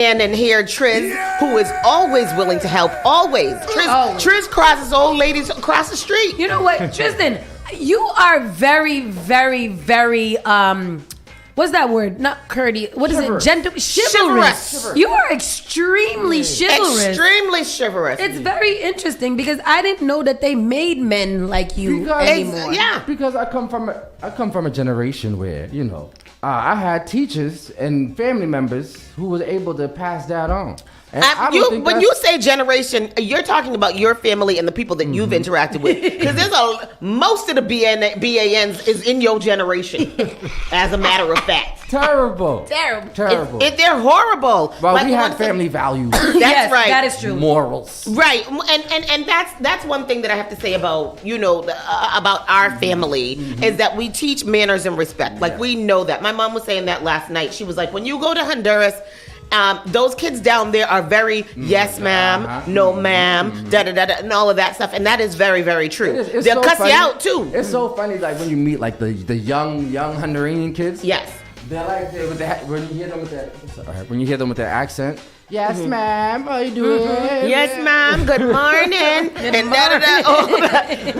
And here, Triz, who is always willing to help, always. Triz crosses old ladies across the street. You know what, Tristan? You are very, very, very, what's that word? Not courteous. What is it? Chivalrous. You are extremely chivalrous. Extremely chivalrous. It's very interesting because I didn't know that they made men like you anymore. Because I come from a generation where, I had teachers and family members who was able to pass that on. And when you say generation, you're talking about your family and the people that you've interacted with. Because most of the BANs is in your generation, as a matter of fact. Terrible. They're horrible. Well, we had family values. That's right. That is true. Morals. Right. And that's one thing that I have to say about, about our family is that we teach manners and respect. Like, we know that. My mom was saying that last night. She was like, when you go to Honduras, those kids down there are very yes ma'am, no ma'am, da-da-da-da, and all of that stuff. And that is very, very true. They'll cuss you out too. It's so funny, like when you meet like the young Honduran kids. Yes. They're like, when you hear them with their accent. Yes, ma'am. How you doing? Yes, ma'am. Good morning. And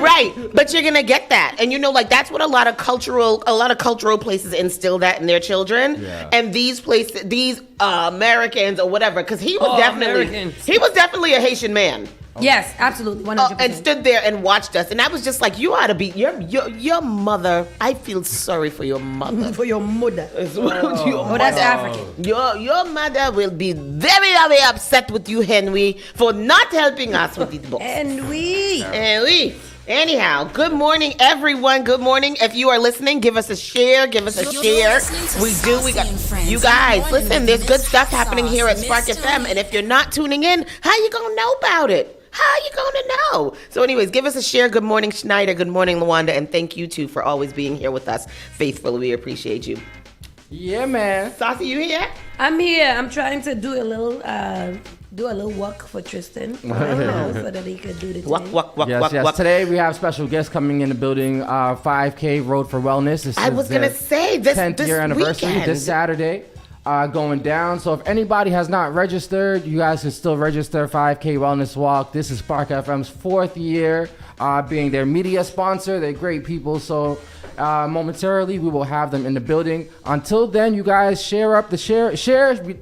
right. But you're gonna get that, and that's what a lot of cultural places instill that in their children. Yeah. And these places, these Americans or whatever, because he was definitely a Haitian man. Yes, absolutely, 100%. And stood there and watched us, and I was just like, "You ought to be your mother." I feel sorry for your mother. For your mother. That's African. Your mother will be very, very upset with you, Henry, for not helping us with these books. Henry. Anyhow, good morning, everyone. Good morning. If you are listening, give us a share. We got you guys. Listen, there's good stuff happening here at Spark FM, and if you're not tuning in, how you gonna know about it? How are you going to know? So anyways, give us a share. Good morning, Schneider. Good morning, Lawanda. And thank you, too, for always being here with us faithfully. We appreciate you. Yeah, man. Saucy, you here? I'm here. I'm trying to do a little walk for Tristan. So that he could do the thing. Walk. Today we have special guests coming in the building. 5K Road for Wellness. I was going to say, this 10th year anniversary weekend. This Saturday. Going down. So if anybody has not registered, you guys can still register. 5K Wellness Walk. This is Spark FM's 4th year being their media sponsor. They're great people. So momentarily we will have them in the building. Until then, you guys share up the share.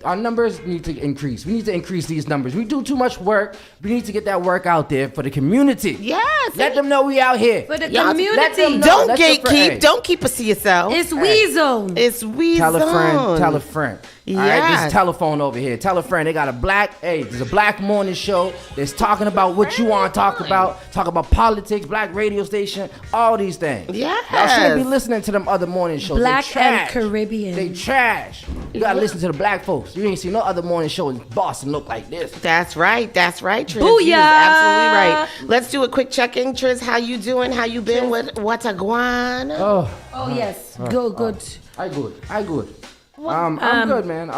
Our numbers need to increase. We need to increase these numbers. We do too much work. We need to get that work out there for the community. Yes. Let them know we out here. For the community. Don't gatekeep. Don't keep us to yourself. It's WeZone. It's WeZone. Tell a friend. Yeah. All right, this telephone over here. Tell a friend. They got there's a black morning show that's talking about what you want to talk about. Talk about politics, black radio station, all these things. Yeah. Y'all shouldn't be listening to them other morning shows. Black and Caribbean. They trash. You got to listen to the black folks. You ain't see no other morning show in Boston look like this. That's right, Triz. Booyah. Absolutely right. Let's do a quick check-in. Triz, how you doing? How you been with Wataguan? Oh, yes. Good. I good. I'm good, man.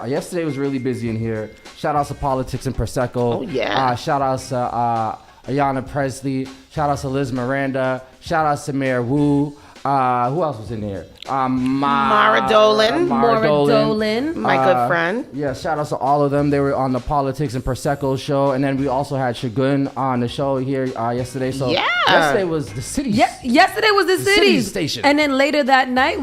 Yesterday was really busy in here. Shout out to Politics and Prosecco. Oh, yeah. Shout out to Ayanna Presley. Shout out to Liz Miranda. Shout out to Mayor Wu. Who else was in there? Mara Dolan. My good friend. Yeah, shout out to all of them. They were on the Politics and Prosecco show. And then we also had Shagun on the show here yesterday. So yesterday was the city. Yesterday was the city station. And then later that night,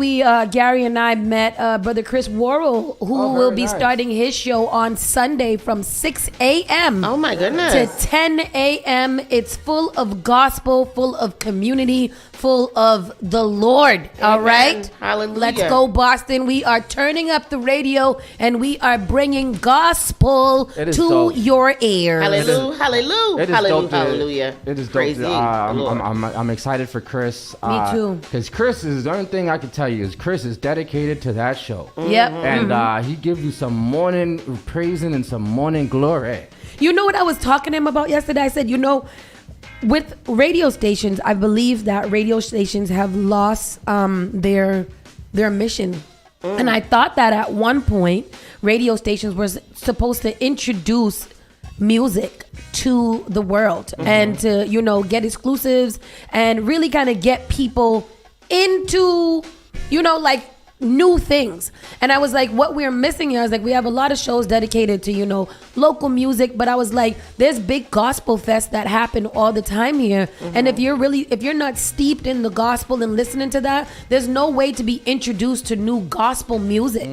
Gary and I met Brother Chris Worrell, who will be starting his show on Sunday from 6 a.m. Oh, my goodness. To 10 a.m. It's full of gospel, full of community, full of the Lord. Amen. All right? Hallelujah. Let's go, Boston. We are turning up the radio and we are bringing gospel to your ears. Hallelujah. It is crazy. dope. I'm excited for Chris. Me too. Because Chris is the only thing I can tell you is Chris is dedicated to that show. Yep. And he gives you some morning praising and some morning glory. You know what I was talking to him about yesterday? I said, with radio stations, I believe that radio stations have lost their mission. And I thought that at one point, radio stations were supposed to introduce music to the world and to, get exclusives and really kind of get people into, new things. And I was like, what we're missing here is like, we have a lot of shows dedicated to, you know, local music, but I was like, there's big gospel fests that happen all the time here. And if you're not steeped in the gospel and listening to that, there's no way to be introduced to new gospel music.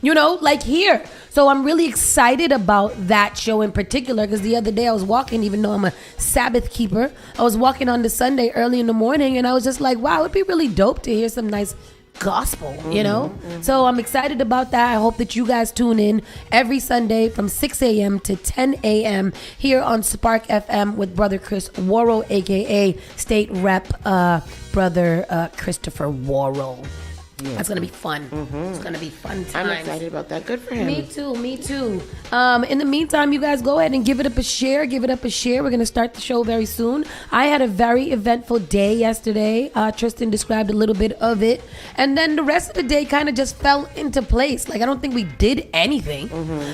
You know, like here. So I'm really excited about that show in particular, because the other day I was walking, even though I'm a Sabbath keeper, I was walking on the Sunday early in the morning, and I was just like, wow, it'd be really dope to hear some nice gospel, you know? So I'm excited about that. I hope that you guys tune in every Sunday from 6 a.m. to 10 a.m. here on Spark FM with Brother Chris Worrell, a.k.a. State Rep Brother Christopher Worrell. That's going to be fun. It's going to be fun times. I'm excited about that. Good for him. Me too. In the meantime, you guys go ahead and give it up a share. We're going to start the show very soon. I had a very eventful day yesterday. Tristan described a little bit of it. And then the rest of the day kind of just fell into place. Like, I don't think we did anything.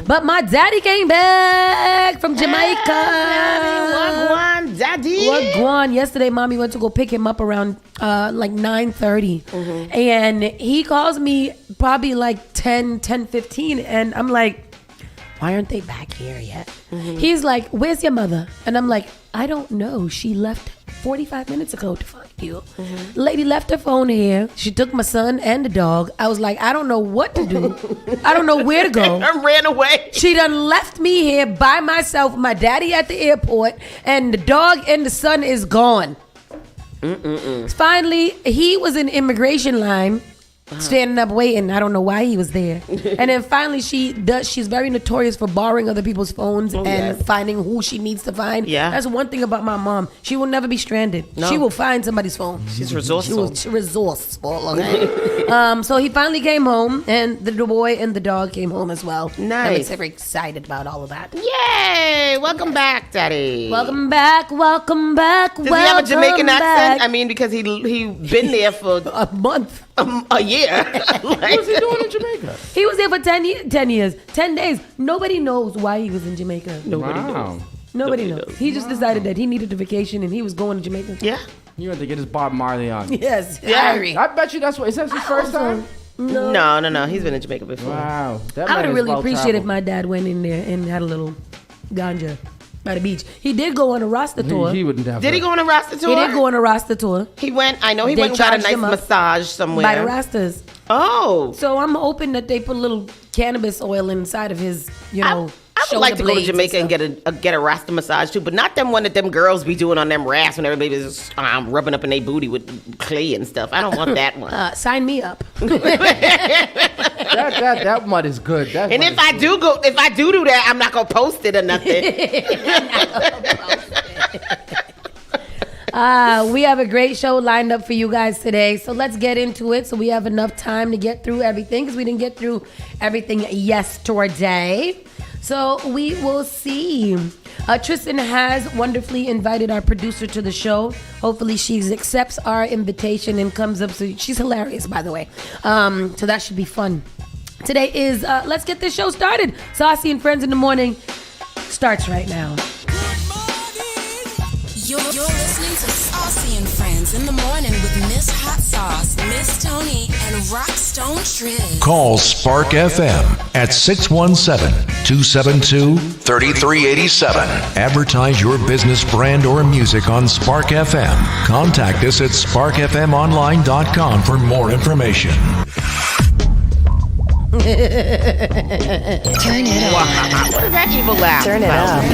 But my daddy came back from Jamaica. Wagwan, daddy. Wagwan. Yesterday, mommy went to go pick him up around like 9:30. And he calls me probably like 10:15, and I'm like, why aren't they back here yet? He's like, where's your mother? And I'm like, I don't know. She left 45 minutes ago to find you. Lady left her phone here. She took my son and the dog. I was like, I don't know what to do. I don't know where to go. I ran away. She done left me here by myself, my daddy at the airport, and the dog and the son is gone. Finally, he was in immigration line, standing up waiting. I don't know why he was there. And then finally, she's very notorious for borrowing other people's phones and finding who she needs to find. Yeah. That's one thing about my mom. She will never be stranded. No. She will find somebody's phone. She's resourceful. She's resourceful. Okay? So he finally came home, and the boy and the dog came home as well. Nice. I'm very excited about all of that. Yay! Welcome back, daddy. Welcome back. Does he have a Jamaican accent? I mean, because he been there for a month. A year. What was he doing in Jamaica? He was there for 10 years, 10 days. Nobody knows why he was in Jamaica. Nobody knows. Nobody knows. He just decided that he needed a vacation and he was going to Jamaica. Yeah. You had to get his Bob Marley on. Yes. Yeah. I bet you that's what. Is that his first time? No. He's been in Jamaica before. Wow. That I man would is really well appreciate if traveled. my dad went in there and had a little ganja by the beach. He did go on a Rasta tour. He wouldn't have. Did he go on a Rasta tour? He did go on a Rasta tour He went. I know he They went and got a charged nice him up massage somewhere. by the Rastas. Oh. So I'm hoping that they put a little cannabis oil inside of his, I would like to go to Jamaica and get a Rasta massage too, but not them one that them girls be doing on them rasps when everybody's just, rubbing up in their booty with clay and stuff. I don't want that one. Sign me up. That mud is good. That And mud if is I good. do that, I'm not gonna post it or nothing. We have a great show lined up for you guys today. So let's get into it so we have enough time to get through everything, because we didn't get through everything yesterday. So we will see. Tristan has wonderfully invited our producer to the show. Hopefully she accepts our invitation and comes up. So she's hilarious, by the way. So that should be fun. Today is, let's get this show started. Saucy and Friends in the Morning starts right now. You're listening to Saucy and Friends in the Morning with Miss Hot Sauce, Miss Tony, and Rockstone Triz. Call Spark FM at 617-272-3387. Advertise your business, brand, or music on Spark FM. Contact us at sparkfmonline.com for more information. Turn it up. What is that evil laugh? Turn it up.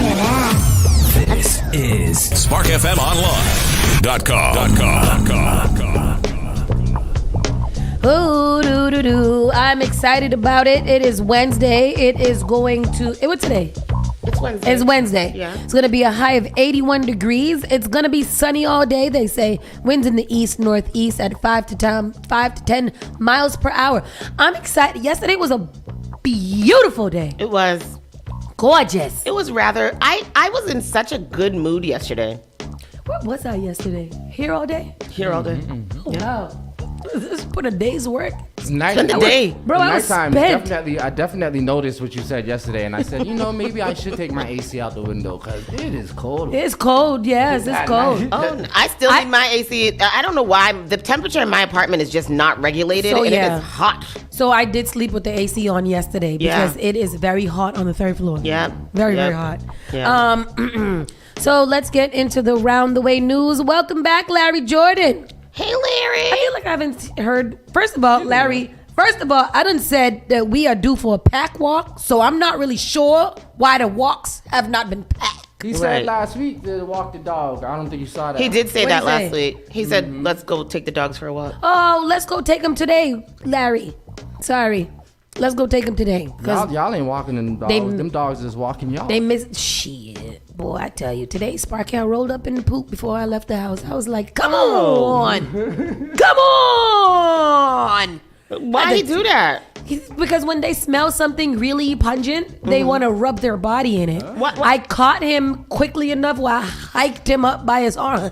This is SparkFMOnline.com. Ooh, I'm excited about it. It is Wednesday. It is going to. What's today? It's Wednesday. It's Wednesday. Yeah. It's going to be a high of 81 degrees. It's going to be sunny all day. They say winds in the east, northeast at 5 to 10 miles per hour. I'm excited. Yesterday was a beautiful day. It was. Gorgeous. It was rather. I was in such a good mood yesterday. Where was I yesterday? Here all day? Here all day. Oh, wow. This put a day's work Spend the day. Bro, I was Nighttime, spent. I definitely noticed what you said yesterday, and I said, maybe I should take my AC out the window because it is cold. It's cold, yes, it's At cold. night. Oh, I still need my AC. I don't know why. The temperature in my apartment is just not regulated, So, and yeah. it is hot. So I did sleep with the AC on yesterday because it is very hot on the third floor. Yeah. Very, Yep. very hot. Yeah. So let's get into the round the way news. Welcome back, Larry Jordan. Hey, I Larry. feel like I haven't heard. First of all, Larry. First of all, I done said that we are due for a pack walk, so I'm not really sure why the walks have not been packed. He Right. said last week to walk the dog. I don't think you saw that. He did say What'd that he last say? week. He said, let's go take the dogs for a walk. Oh, let's go take him today, Larry. Sorry, let's go take him today. Y'all ain't walking them dogs. They- Them dogs is walking y'all. They miss shit. Boy, I tell you, today Sparkle rolled up in the poop before I left the house. I was like, come on. Come on. Why he do that? Because when they smell something really pungent, they want to rub their body in it. What? I caught him quickly enough where I hiked him up by his arm.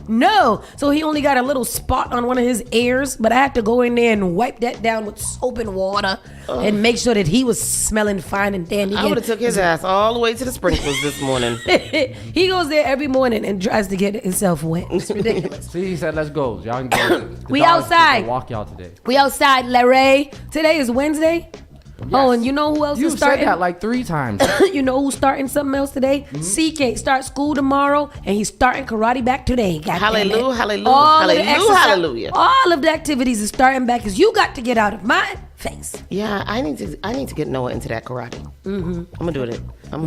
No. So he only got a little spot on one of his ears, but I had to go in there and wipe that down with soap and water and make sure that he was smelling fine and dandy. I would have took his ass all the way to the sprinklers this morning. He goes there every morning and tries to get himself wet. It's ridiculous. See, he said, let's go. Y'all can go. The We dogs outside. can walk y'all today. We outside, Larry. Today is Wednesday. Oh, and you know who else You is said starting? that like 3 times. You know who's starting something else today? CK starts school tomorrow, and he's starting karate back today. God damn it. Hallelujah, hallelujah, All of the hallelujah, exercise- hallelujah. All of the activities are starting back because you got to get out of my face. Yeah, I need to get Noah into that karate. I'm gonna do it.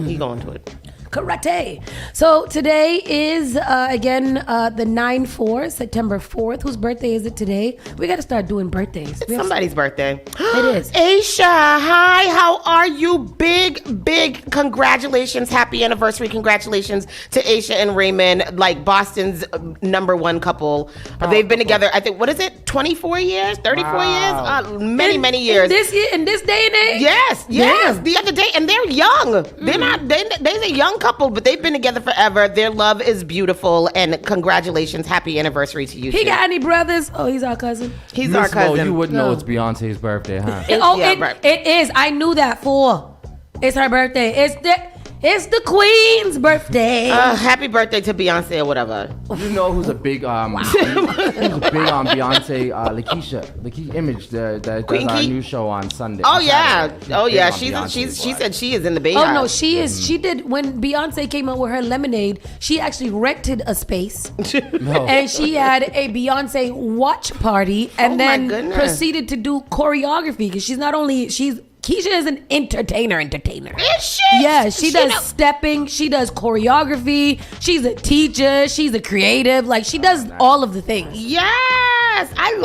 He going to it. Karate. So today is again the 9/4, September 4th. Whose birthday is it today? We got to start doing birthdays. It's somebody's birthday. It is. Aisha, hi, how are you? Big congratulations. Happy anniversary. Congratulations to Aisha and Raymond, like Boston's #1 couple. They've been together, I think, what is it? 24 years? 34 Wow. years? Many years. In this day and age. Yes. Yeah. The other day, and they're young. They're not. They're a young couple, but they've been together forever. Their love is beautiful, and congratulations, happy anniversary to you. He two. got any brothers? Oh, he's our cousin. He's our Miss Mo, cousin. you wouldn't know No. it's Beyonce's birthday, huh? Right. It is. I knew that for. It's her birthday. It's the Queen's birthday. Happy birthday to Beyonce or whatever. You know who's a big who's big on Beyonce? Lakeisha Image that does Queen our Key? new show on Sunday. Oh on yeah, Saturday. oh Big yeah. on She Beyonce's said wife. she is in the Bay. Oh no, she is. She did when Beyonce came out with her Lemonade. She actually rented a space, No. and she had a Beyonce watch party, and Oh, my then goodness. proceeded to do choreography because Keisha is an entertainer. Is she? Yeah, she does know- stepping. She does choreography. She's a teacher. She's a creative. Like she does all of the things. Yes, I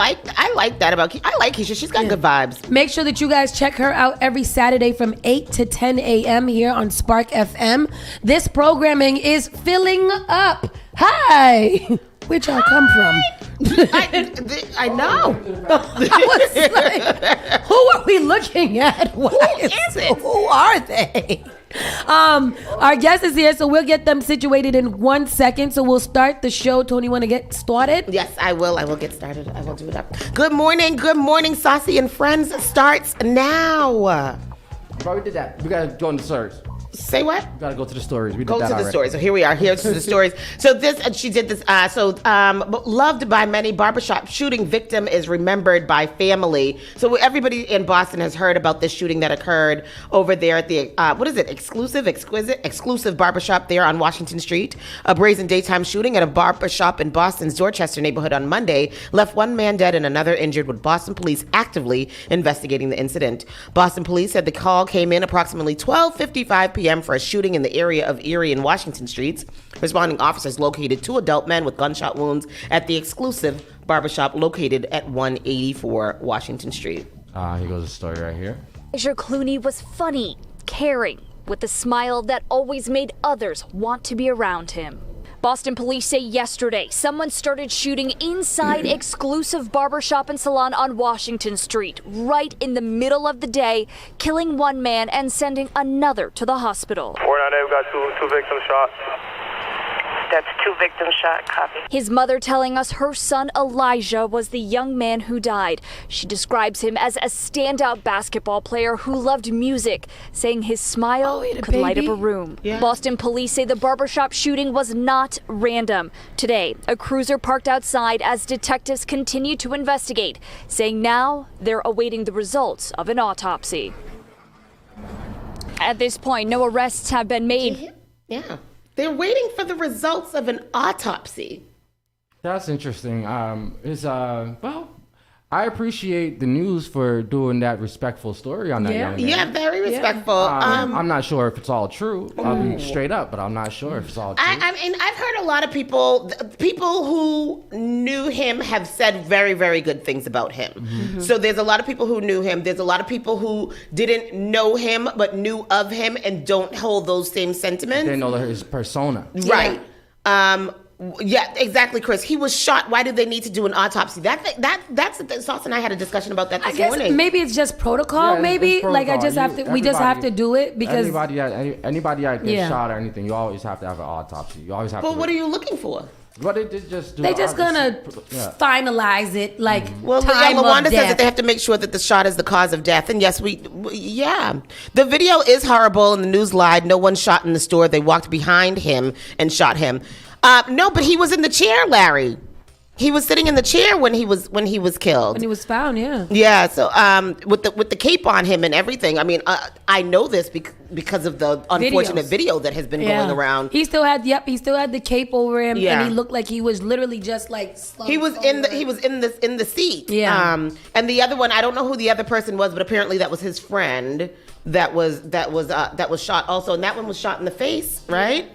like that about. I like Keisha. She's got good vibes. Make sure that you guys check her out every Saturday from 8 to 10 a.m. here on Spark FM. This programming is filling up. Hi. Where'd y'all come from? I know. I was like, who are we looking at? Who is it? Who are they? Our guest is here, so we'll get them situated in 1 second. So we'll start the show. Tony, want to get started? Yes, I will. I will get started. I will do it up. Good morning, Saucy and Friends starts now. Bro, we did that. We gotta go into stories. Say what? We gotta go to the stories. We did Go that to the already. stories. So here we are. Here's the stories. So she did this. Loved by many, barbershop shooting victim is remembered by family. So everybody in Boston has heard about this shooting that occurred over there at the exclusive barbershop there on Washington Street. A brazen daytime shooting at a barbershop in Boston's Dorchester neighborhood on Monday left one man dead and another injured, with Boston police actively investigating the incident. Boston police said the call came in approximately 12:55 p.m. for a shooting in the area of Erie and Washington Streets. Responding officers located 2 adult men with gunshot wounds at the exclusive barbershop located at 184 Washington Street. Here goes the story right here. George Clooney was funny, caring, with a smile that always made others want to be around him. Boston police say yesterday someone started shooting inside exclusive barbershop and salon on Washington Street, right in the middle of the day, killing one man and sending another to the hospital. 498, we got two victims shot. That's 2 victims shot. Copy. His mother telling us her son Elijah was the young man who died. She describes him as a standout basketball player who loved music, saying his smile could light up a room. Yeah. Boston police say the barbershop shooting was not random. Today, a cruiser parked outside as detectives continue to investigate, saying now they're awaiting the results of an autopsy. At this point, no arrests have been made. Yeah. They're waiting for the results of an autopsy. That's interesting. Well, I appreciate the news for doing that respectful story on that young man. Yeah, very respectful. I'm not sure if it's all true. I'll be straight up, but I'm not sure if it's all true. I mean, I've heard a lot of people who knew him have said very, very good things about him. Mm-hmm. So there's a lot of people who knew him. There's a lot of people who didn't know him but knew of him and don't hold those same sentiments. They know his persona. Right. Yeah, exactly, Chris. He was shot. Why do they need to do an autopsy? That's the thing. Sauce and I had a discussion about that this morning. Maybe it's just protocol. Yeah, maybe it's protocol. We just have to do it because anybody that gets shot or anything, you always have to have an autopsy. You always have. But what are you looking for? What they did just do? They just gonna finalize it like well, time LaWanda of says death. that they have to make sure that the shot is the cause of death. And yes, the video is horrible and the news lied. No one shot in the store. They walked behind him and shot him. No, but he was in the chair, Larry. He was sitting in the chair when he was killed. When he was found, yeah. Yeah. So with the cape on him and everything. I mean, I know this because of the unfortunate video that has been going around. He still had the cape over him, and he looked like he was literally just like slumped he was in the seat. Yeah. And the other one, I don't know who the other person was, but apparently that was his friend that was shot also, and that one was shot in the face, right?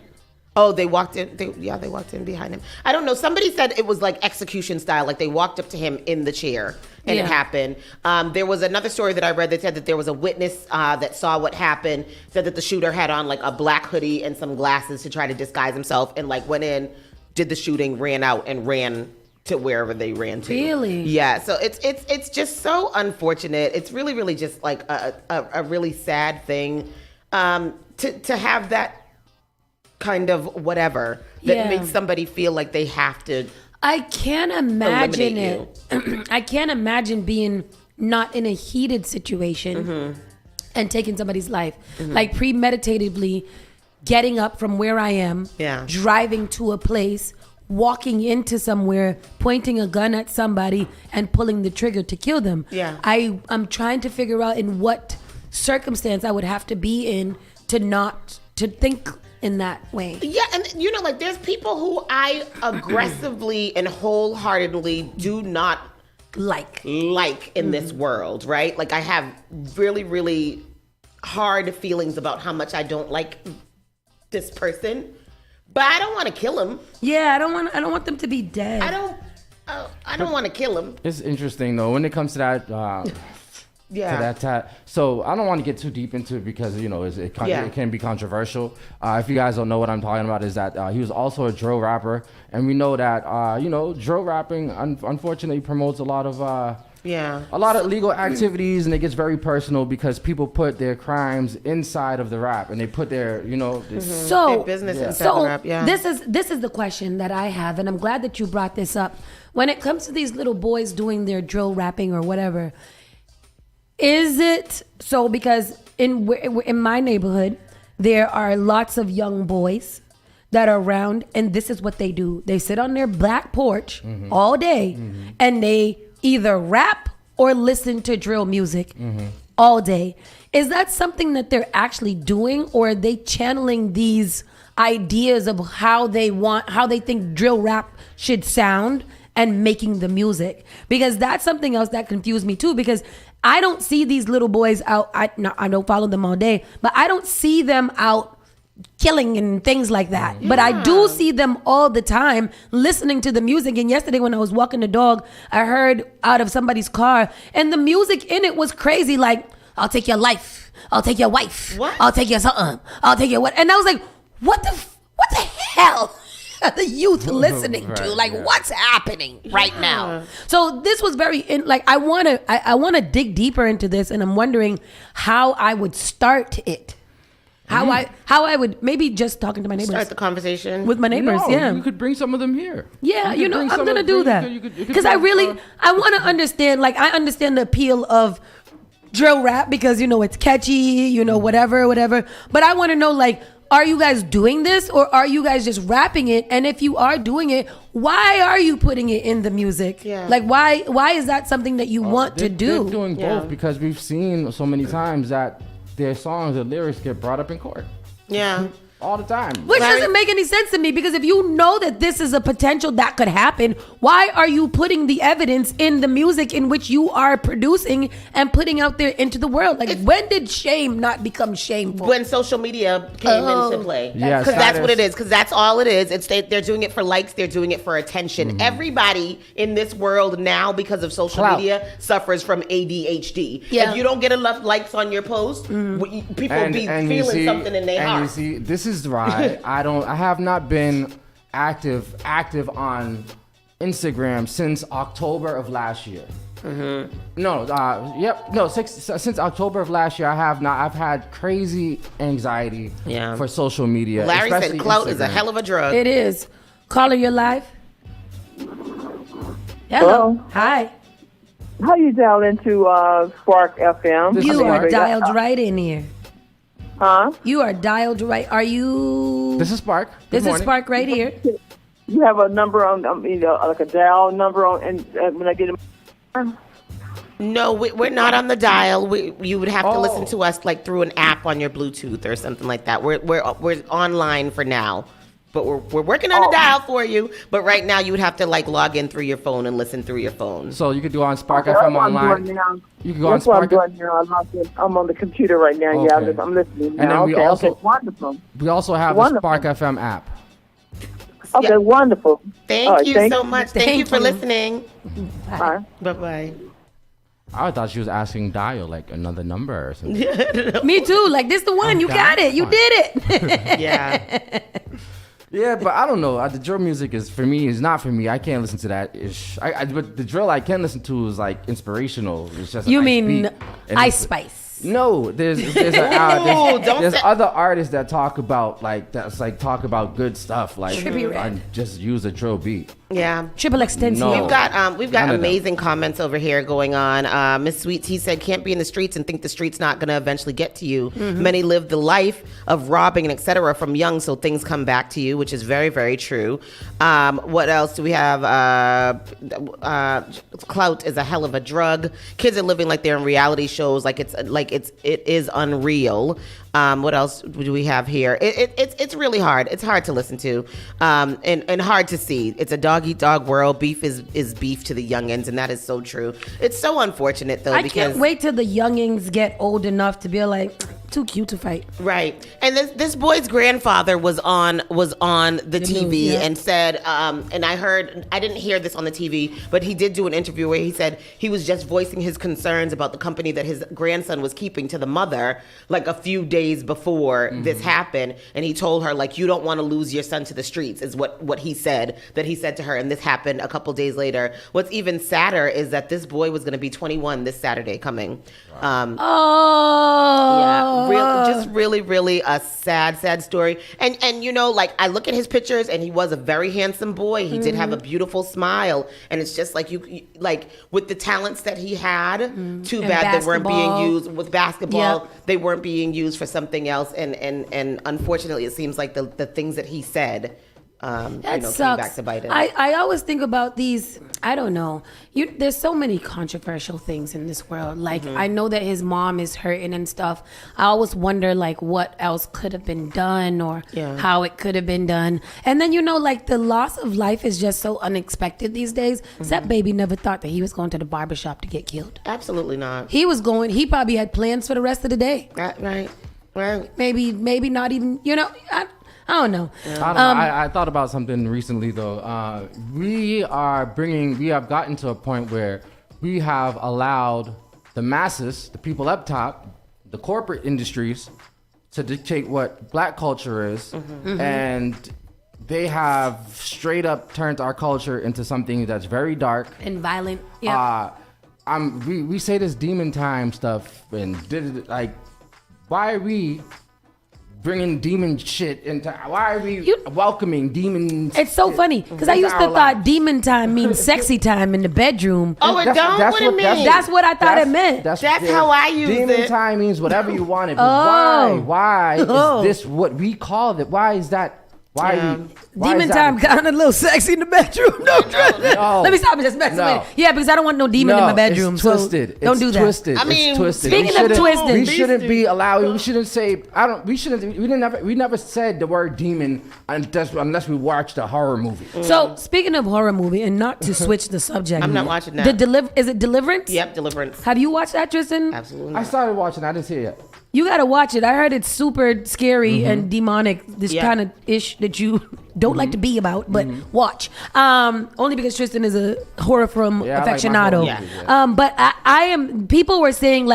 Oh, they walked in. They walked in behind him. I don't know. Somebody said it was like execution style, like they walked up to him in the chair, and it happened. There was another story that I read that said that there was a witness that saw what happened. Said that the shooter had on like a black hoodie and some glasses to try to disguise himself, and like went in, did the shooting, ran out, and ran to wherever they ran to. Really? Yeah. So it's just so unfortunate. It's really, really just like a really sad thing to have that kind of whatever that makes somebody feel like they have to. I can't imagine it. I can't imagine being not in a heated situation and taking somebody's life, like premeditatedly getting up from where I am, driving to a place, walking into somewhere, pointing a gun at somebody and pulling the trigger to kill them. Yeah. I'm trying to figure out in what circumstance I would have to be in to think in that way. Yeah, and like there's people who I aggressively and wholeheartedly do not like in this world, right? Like I have really, really hard feelings about how much I don't like this person, but I don't want to kill him. Yeah, I don't want them to be dead. I don't want to kill him. It's interesting though when it comes to that. So I don't want to get too deep into it because it can be controversial. If you guys don't know what I'm talking about, is that he was also a drill rapper, and we know that drill rapping unfortunately promotes a lot of illegal activities, and it gets very personal because people put their crimes inside of the rap, and they put their their business inside the rap. Yeah. This is the question that I have, and I'm glad that you brought this up. When it comes to these little boys doing their drill rapping or whatever. Is it so? Because in my neighborhood, there are lots of young boys that are around, and this is what they do. They sit on their back porch all day, and they either rap or listen to drill music all day. Is that something that they're actually doing, or are they channeling these ideas of how they think drill rap should sound and making the music? Because that's something else that confused me too, because I don't see these little boys out. I don't follow them all day, but I don't see them out killing and things like that. Yeah. But I do see them all the time listening to the music. And yesterday when I was walking the dog, I heard out of somebody's car, and the music in it was crazy. Like, I'll take your life. I'll take your wife. What? I'll take your something. I'll take your what? And I was like, what the hell? The youth listening to what's happening right now. So this was very I want to dig deeper into this, and I'm wondering how I would start it. How I would maybe just talking to my neighbors. Start the conversation With my neighbors, No, yeah. you could bring some of them here. Yeah, You could bring I'm some gonna of- do you that could- you could because I bring, want to understand. Like, I understand the appeal of drill rap because it's catchy, whatever. But I want to know, like, are you guys doing this or are you guys just rapping it? And if you are doing it, why are you putting it in the music? Yeah. Like, why is that something that you want to do? They're doing both because we've seen so many times that their songs, their lyrics get brought up in court Yeah. all the time. Which Larry- doesn't make any sense to me because if you know that this is a potential that could happen, why are you putting the evidence in the music in which you are producing and putting out there into the world? Like, when did shame not become shameful? When social media came into play. Yeah, Because that's what it status. is. Because that's all it is. They're doing it for likes. They're doing it for attention. Everybody in this world now, because of social Clout. media, suffers from ADHD. Yeah. If you don't get enough likes on your post, people be you feeling see- something in their and heart. you see, this is why I have not been active on Instagram since October of last year. Since October of last year, I have not. I've had crazy anxiety for social media. Larry said especially clout is a Instagram. hell of a drug. It is. Caller, you're live. Hello. Hi. How you dial into Spark FM? This is You Spark. are dialed right in here. Huh? You are dialed right. Are you? This is Spark. Good This is morning. Spark right here. You have a number on, like a dial number on, and when I get it. No, we're not on the dial. You would have to listen Oh. to us like through an app on your Bluetooth or something like that. We're online for now, but we're working on a dial for you. But right now, you would have to like log in through your phone and listen through your phone. So you could do it on Spark That's FM what I'm online. doing now. You can go on That's what I'm Spark. doing now. I'm on the computer right now. Yeah, Okay. I'm listening now. And then we okay, also- okay, wonderful. We also have the Wonderful. Spark FM app. Okay, Yeah. wonderful. Thank All right, you so much. Thank you for you. listening. Bye. Bye bye. I thought she was asking dial like another number or something. Me too. Like, this the one. You got it. You fine. did it. Yeah. Yeah, but I don't know. The drill music is for me. Is not for me. I can't listen to that. But the drill I can listen to is like inspirational. It's just a You nice mean beat. And Ice it's- Spice? No, there's don't there's say- other artists that talk about talk about good stuff like Trippie Redd. just use a drill beat. Yeah. Triple extension. No. We've got None of them. amazing comments over here going on. Miss Sweet Tea said, "Can't be in the streets and think the streets not going to eventually get to you. Many live the life of robbing and etc. from young, so things come back to you," which is very, very true. What else do we have? Clout is a hell of a drug. Kids are living like they're in reality shows, it is unreal. What else do we have here? It's really hard. It's hard to listen to, and hard to see. It's a dog eat dog world. Beef is beef to the youngins, and that is so true. It's so unfortunate though I because can't wait till the youngings get old enough to be like, too cute to fight. right. And this boy's grandfather was on the TV news, yeah. and said, and I didn't hear this on the TV, but he did do an interview where he said he was just voicing his concerns about the company that his grandson was keeping to the mother like a few days before this happened, and he told her like, you don't want to lose your son to the streets is what he said to her, and this happened a couple days later. What's even sadder is that this boy was going to be 21 this Saturday coming. Oh. Yeah, really a sad story. And I look at his pictures and he was a very handsome boy. He did have a beautiful smile, and it's just like you like with the talents that he had, too And bad they weren't being basketball. used with basketball. Yep. They weren't being used for something else, and unfortunately it seems like the things that he said That came sucks. back to bite him. I always think about these. I don't know. There's so many controversial things in this world. Like I know that his mom is hurting and stuff. I always wonder like what else could have been done or how it could have been done. And then like the loss of life is just so unexpected these days. That baby never thought that he was going to the barbershop to get killed. Absolutely not. He probably had plans for the rest of the day. Right. Maybe not even. I don't know. I don't know. I thought about something recently though. We have gotten to a point where we have allowed the masses, the people up top, the corporate industries, to dictate what black culture is, and they have straight up turned our culture into something that's very dark And violent. Yeah. we say this demon time stuff and why are we bringing demon shit into? Why are we welcoming demons? It's so funny because I used to thought demon time means sexy time in the bedroom. Oh, it don't? What it means? That's what I thought it meant. That's how I use it. Demon time means whatever you want it. Why is this what we call it? Why is that? Demon time kind of a little sexy in the bedroom. No. Let me stop and just mess with it. Yeah, because I don't want no demon in my bedroom. It's twisted. So don't do that. Twisted. I mean, it's twisted. Speaking of twisted, we shouldn't be allowing. We shouldn't say. We never said the word demon unless we watched a horror movie. So speaking of horror movie, and not to switch the subject, I'm not watching that. Is it Deliverance? Yep, Deliverance. Have you watched that, Tristan? Absolutely. I started watching. I didn't see it yet. You gotta watch it. I heard it's super scary and demonic. This kind of ish that you don't like to be about, but watch. Only because Tristan is a horror film aficionado. But I am. People were saying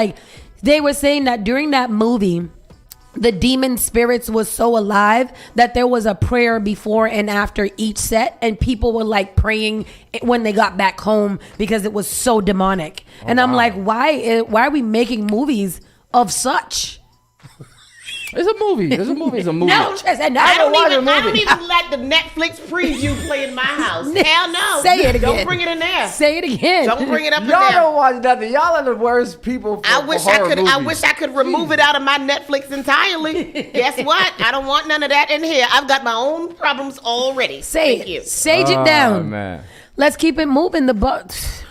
they were saying that during that movie, the demon spirits was so alive that there was a prayer before and after each set, and people were praying when they got back home because it was so demonic. And I'm like, why are we making movies of such? It's a movie. It's a movie. No, I don't even let the Netflix preview play in my house. Hell no. Say it again. Don't bring it in there. Say it again. Don't bring it up in Y'all there. don't watch nothing. Y'all are the worst people. I wish I could remove it out of my Netflix entirely. Guess what? I don't want none of that in here. I've got my own problems already. Thank you. Sage it down. Man. Let's keep it moving.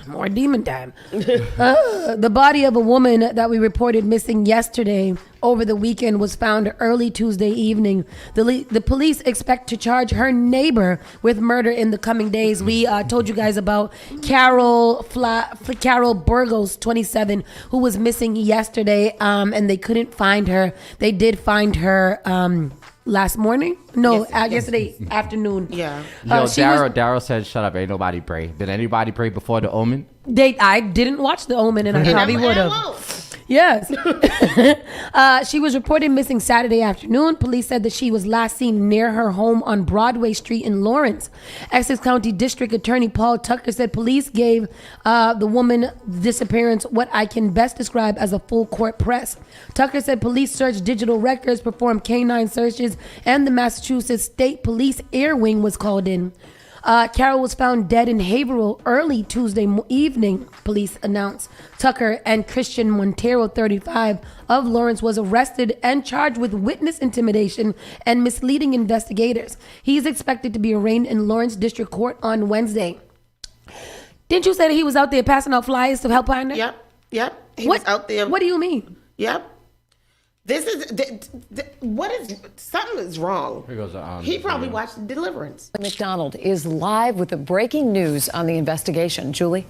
More demon time. The body of a woman that we reported missing yesterday over the weekend was found early Tuesday evening. The police expect to charge her neighbor with murder in the coming days. We told you guys about Carol Burgos, 27, who was missing yesterday, and they couldn't find her. They did find her last morning? No, yesterday afternoon. Yeah. Daryl said, "Shut up! Ain't nobody pray." Did anybody pray before The Omen? I didn't watch The Omen, and I probably would have. Yes. She was reported missing Saturday afternoon. Police said that she was last seen near her home on Broadway Street in Lawrence. Essex County District Attorney Paul Tucker said police gave the woman disappearance what I can best describe as a full court press. Tucker said police searched digital records, performed canine searches, and the Massachusetts State Police Air Wing was called in. Carol was found dead in Haverhill early Tuesday evening, police announced. Tucker and Christian Montero, 35, of Lawrence, was arrested and charged with witness intimidation and misleading investigators. He is expected to be arraigned in Lawrence District Court on Wednesday. Didn't you say that he was out there passing out flyers to help find her? Yep. He was out there. What do you mean? Yep. This is something is wrong. He probably watched Deliverance. McDonald is live with the breaking news on the investigation. Julie?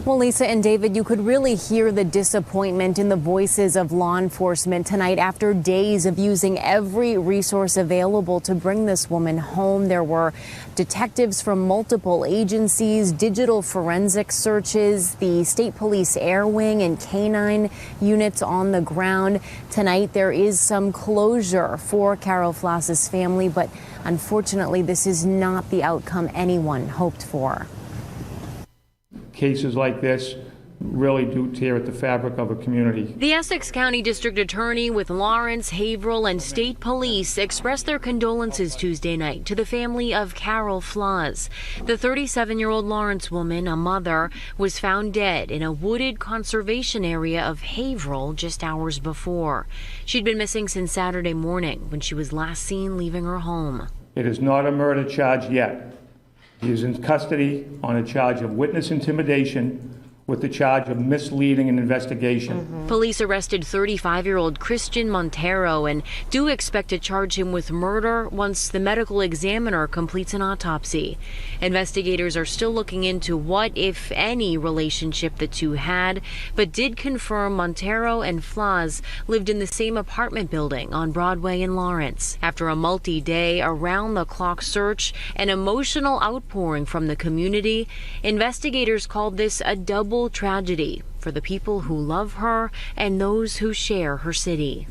Well, Lisa and David, you could really hear the disappointment in the voices of law enforcement tonight after days of using every resource available to bring this woman home. There were detectives from multiple agencies, digital forensic searches, the State Police Air Wing and canine units on the ground. Tonight, there is some closure for Carol Floss's family, but unfortunately, this is not the outcome anyone hoped for. Cases like this really do tear at the fabric of a community. The Essex County District Attorney with Lawrence, Haverhill, and State Police expressed their condolences Tuesday night to the family of Carol Floss. The 37-year-old Lawrence woman, a mother, was found dead in a wooded conservation area of Haverhill just hours before. She'd been missing since Saturday morning when she was last seen leaving her home. It is not a murder charge yet. He is in custody on a charge of witness intimidation with the charge of misleading an investigation. Police arrested 35-year-old Christian Montero and do expect to charge him with murder once the medical examiner completes an autopsy. Investigators are still looking into what, if any, relationship the two had, but did confirm Montero and Floss lived in the same apartment building on Broadway in Lawrence. After a multi-day, around-the-clock search and emotional outpouring from the community, investigators called this a double tragedy for the people who love her and those who share her city.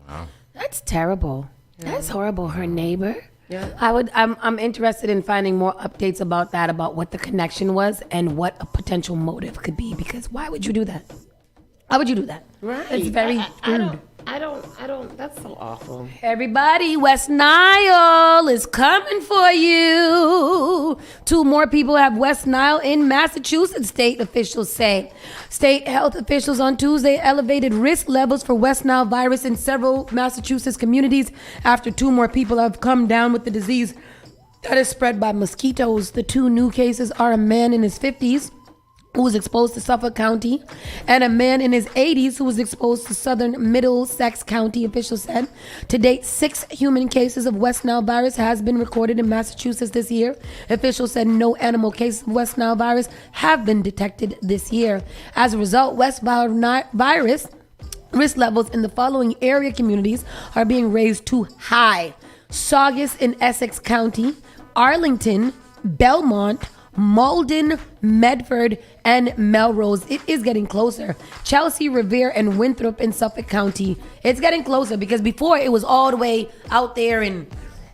Wow. That's terrible. That's horrible. Her neighbor. Yeah. I'm interested in finding more updates about that, about what the connection was and what a potential motive could be, because why would you do that? Why would you do that? Right. It's very rude. I don't, that's so awful. Everybody, West Nile is coming for you. 2 more people have West Nile in Massachusetts, state officials say. State health officials on Tuesday elevated risk levels for West Nile virus in several Massachusetts communities after 2 more people have come down with the disease that is spread by mosquitoes. The 2 new cases are a man in his 50s who was exposed to Suffolk County and a man in his 80s who was exposed to southern Middlesex County, officials said. To date, 6 human cases of West Nile virus has been recorded in Massachusetts this year. Officials said no animal cases of West Nile virus have been detected this year. As a result, West Nile virus risk levels in the following area communities are being raised to high: Saugus in Essex County, Arlington, Belmont, Malden, Medford, and Melrose. It is getting closer. Chelsea, Revere, and Winthrop in Suffolk County. It's getting closer because before it was all the way out there in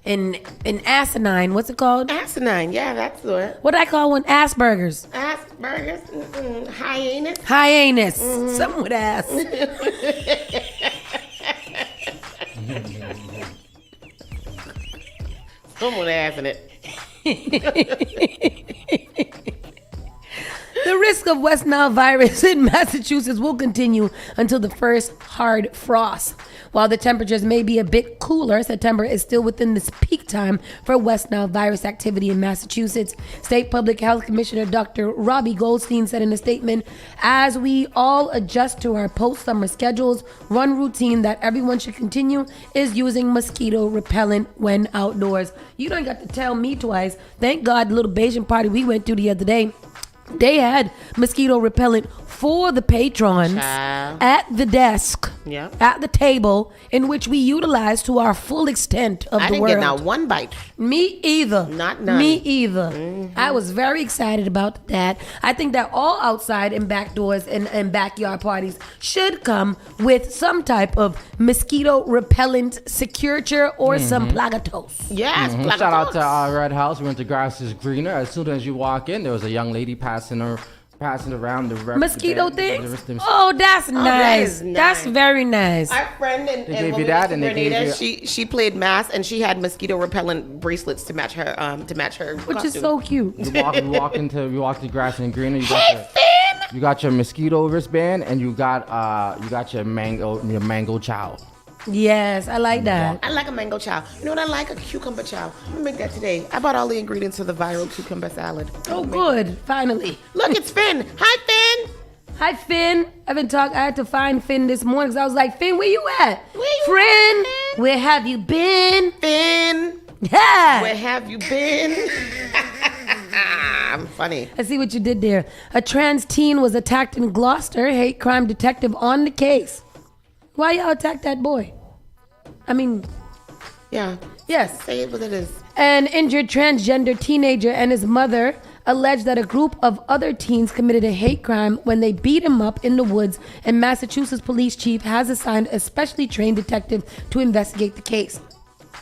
Asinine. What's it called? Asinine, yeah, that's the word. What I call one? Asperger's. Asperger's? Mm-mm. Hyenas? Hyenas. Something with ass. Someone ass in it. The risk of West Nile virus in Massachusetts will continue until the first hard frost. While the temperatures may be a bit cooler, September is still within this peak time for West Nile virus activity in Massachusetts. State Public Health Commissioner Dr. Robbie Goldstein said in a statement, "As we all adjust to our post-summer schedules, one routine that everyone should continue is using mosquito repellent when outdoors." You don't got to tell me twice. Thank God the little Bayesian party we went to the other day, they had mosquito repellent for the patrons at the desk, at the table, in which we utilized to our full extent of the world. I didn't get not one bite. Me either. Not none. Me either. I was very excited about that. I think that all outside and back doors and backyard parties should come with some type of mosquito repellent securature or some plagatos. Yes, plagatos. Shout out to our Red House. We went to Grass is Greener. As soon as you walk in, there was a young lady passing around the mosquito things. Oh, that's nice. That's very nice. Our friend and gave you that, and they gave you. She played mass, and she had mosquito repellent bracelets to match her which costume. is so cute. You walk to Grass and Greener. Hey, Finn! You got your mosquito wristband, and you got your mango chow. Yes, I like that. I like a mango chow. You know what I like? A cucumber chow. I'm gonna make that today. I bought all the ingredients for the viral cucumber salad. Oh, good. Finally. Look, it's Finn. Hi, Finn. Hi, Finn. I had to find Finn this morning because I was like, Finn, where you at? Friend, where have you been? Finn. Yeah. Where have you been? I'm funny. I see what you did there. A trans teen was attacked in Gloucester. Hate crime detective on the case. Why y'all attack that boy? I mean, yeah. Yes. Say it what it is. An injured transgender teenager and his mother alleged that a group of other teens committed a hate crime when they beat him up in the woods, and Massachusetts police chief has assigned a specially trained detective to investigate the case.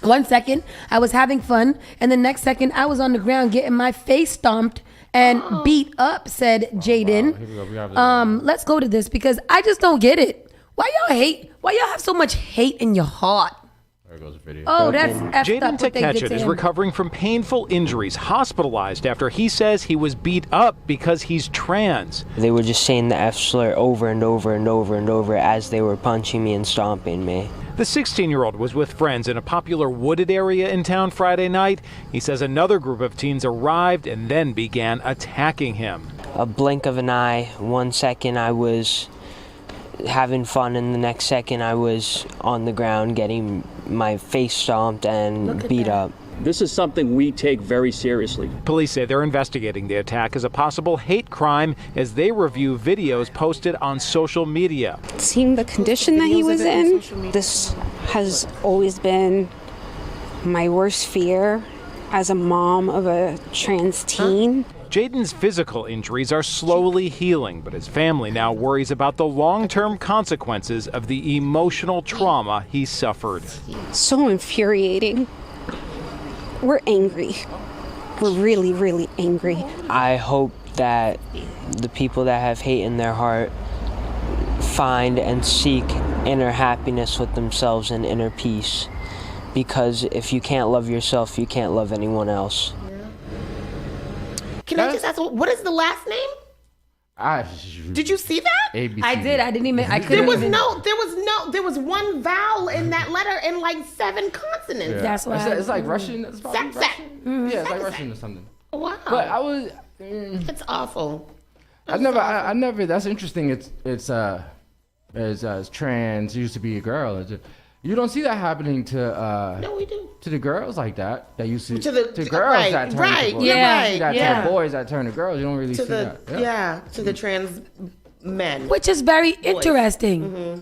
1 second, I was having fun, and the next second, I was on the ground getting my face stomped and beat up, said Jaden. Wow. Let's go to this because I just don't get it. Why y'all have so much hate in your heart? There goes the video. Oh, that's effed up Jaden what they did Teketchet to is him. recovering from painful injuries, hospitalized after he says he was beat up because he's trans. They were just saying the F slur over and over and over and over as they were punching me and stomping me. The 16-year-old was with friends in a popular wooded area in town Friday night. He says another group of teens arrived and then began attacking him. A blink of an eye, 1 second I was having fun, and the next second I was on the ground getting my face stomped and beat up. This is something we take very seriously. Police say they're investigating the attack as a possible hate crime as they review videos posted on social media. Seeing the condition that he was in, this has always been my worst fear as a mom of a trans teen. Jaden's physical injuries are slowly healing, but his family now worries about the long-term consequences of the emotional trauma he suffered. So infuriating. We're angry. We're really, really angry. I hope that the people that have hate in their heart find and seek inner happiness with themselves and inner peace. Because if you can't love yourself, you can't love anyone else. Can I just ask, what is the last name? Did you see that? ABC. I did. I didn't even. I couldn't. There was one vowel in that letter and like 7 consonants. Yeah. That's why. It's like Russian. It's probably Russian. Yeah, it's like Russian or something. Wow. But I was. It's awful. I never. That's interesting. It's trans used to be a girl. You don't see that happening to. No, we do. To the girls like that. That used to girls right, that turn right, to boys. yeah, right, That yeah. to boys that turn to girls. You don't really see that. To the trans men. Which is very interesting. Mm-hmm.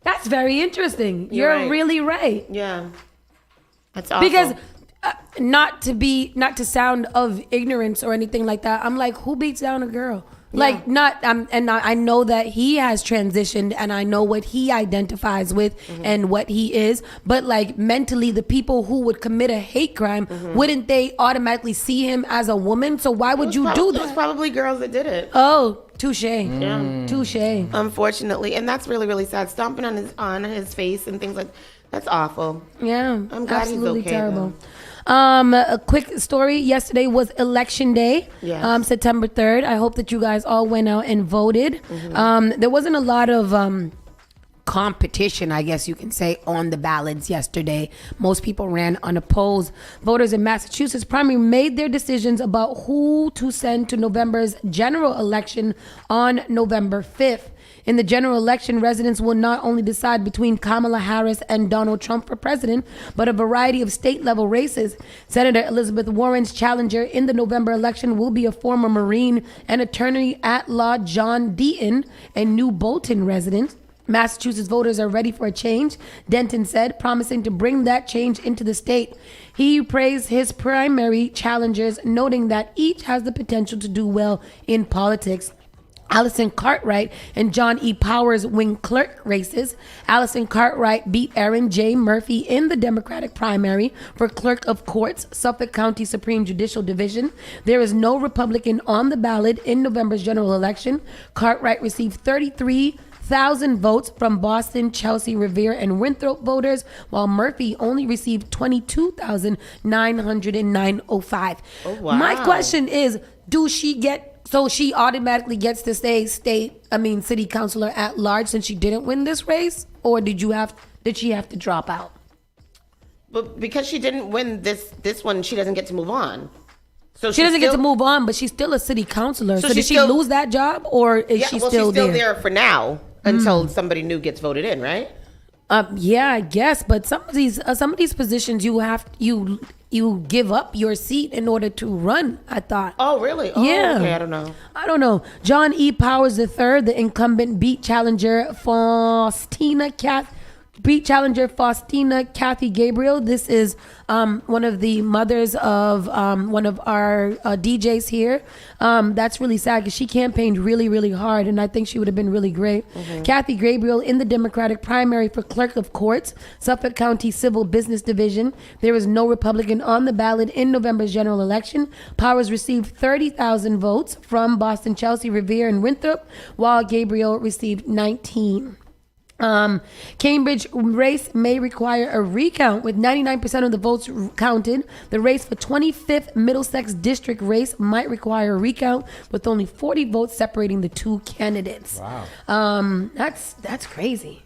That's very interesting. You're right. really right. Yeah. That's awful. Because not to sound of ignorance or anything like that, I'm like, who beats down a girl? Like I know that he has transitioned and I know what he identifies with and what he is, but like mentally the people who would commit a hate crime, wouldn't they automatically see him as a woman? So why would you do that? It was probably girls that did it. Oh, touche. Yeah. Touche. Unfortunately, and that's really, really sad. Stomping on his face and things like that's awful. Yeah. I'm glad absolutely he's okay, terrible. though. A quick story. Yesterday was election day, Yes. September 3rd. I hope that you guys all went out and voted. There wasn't a lot of competition, I guess you can say, on the ballots yesterday. Most people ran unopposed. Voters in Massachusetts primarily made their decisions about who to send to November's general election on November 5th. In the general election, residents will not only decide between Kamala Harris and Donald Trump for president, but a variety of state-level races. Senator Elizabeth Warren's challenger in the November election will be a former Marine and attorney-at-law John Deaton, a New Bolton resident. Massachusetts voters are ready for a change, Denton said, promising to bring that change into the state. He praised his primary challengers, noting that each has the potential to do well in politics. Allison Cartwright and John E. Powers win clerk races. Allison Cartwright beat Aaron J. Murphy in the Democratic primary for clerk of courts, Suffolk County Supreme Judicial Division. There is no Republican on the ballot in November's general election. Cartwright received 33,000 votes from Boston, Chelsea, Revere, and Winthrop voters, while Murphy only received 22,905. Oh, wow. My question is, so she automatically gets to stay city councilor at large since she didn't win this race, or did she have to drop out? But because she didn't win this one, she doesn't get to move on. So she doesn't get to move on, but she's still a city councilor. So did she lose that job, or is she still there? She's still there for now until somebody new gets voted in, right? Yeah, I guess. But some of these positions you give up your seat in order to run, I thought. Oh, really? Oh, yeah. Okay, I don't know. John E. Powers III, the incumbent, beat challenger Faustina Kathy Gabriel. This is one of the mothers of one of our DJs here. That's really sad because she campaigned really, really hard, and I think she would have been really great. Kathy Gabriel in the Democratic primary for clerk of courts, Suffolk County Civil Business Division. There is no Republican on the ballot in November's general election. Powers received 30,000 votes from Boston, Chelsea, Revere, and Winthrop, while Gabriel received 19. Cambridge race may require a recount with 99% of the votes counted. The race for 25th Middlesex District race might require a recount with only 40 votes separating the two candidates. Wow. That's crazy.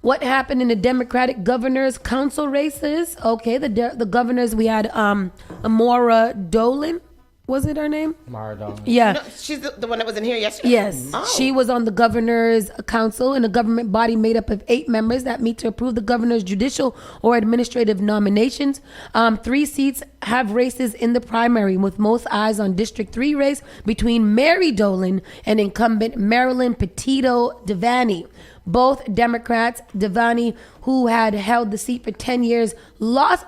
What happened in the Democratic governor's council races? Okay, the governors, we had Amora Dolan. Was it her name? Maradona. Yeah. No, she's the one that was in here yesterday? Yes. Oh. She was on the governor's council, and a government body made up of 8 members that meet to approve the governor's judicial or administrative nominations. 3 seats have races in the primary, with most eyes on District 3 race between Mary Dolan and incumbent Marilyn Petito Devaney. Both Democrats. Devaney, who had held the seat for 10 years, lost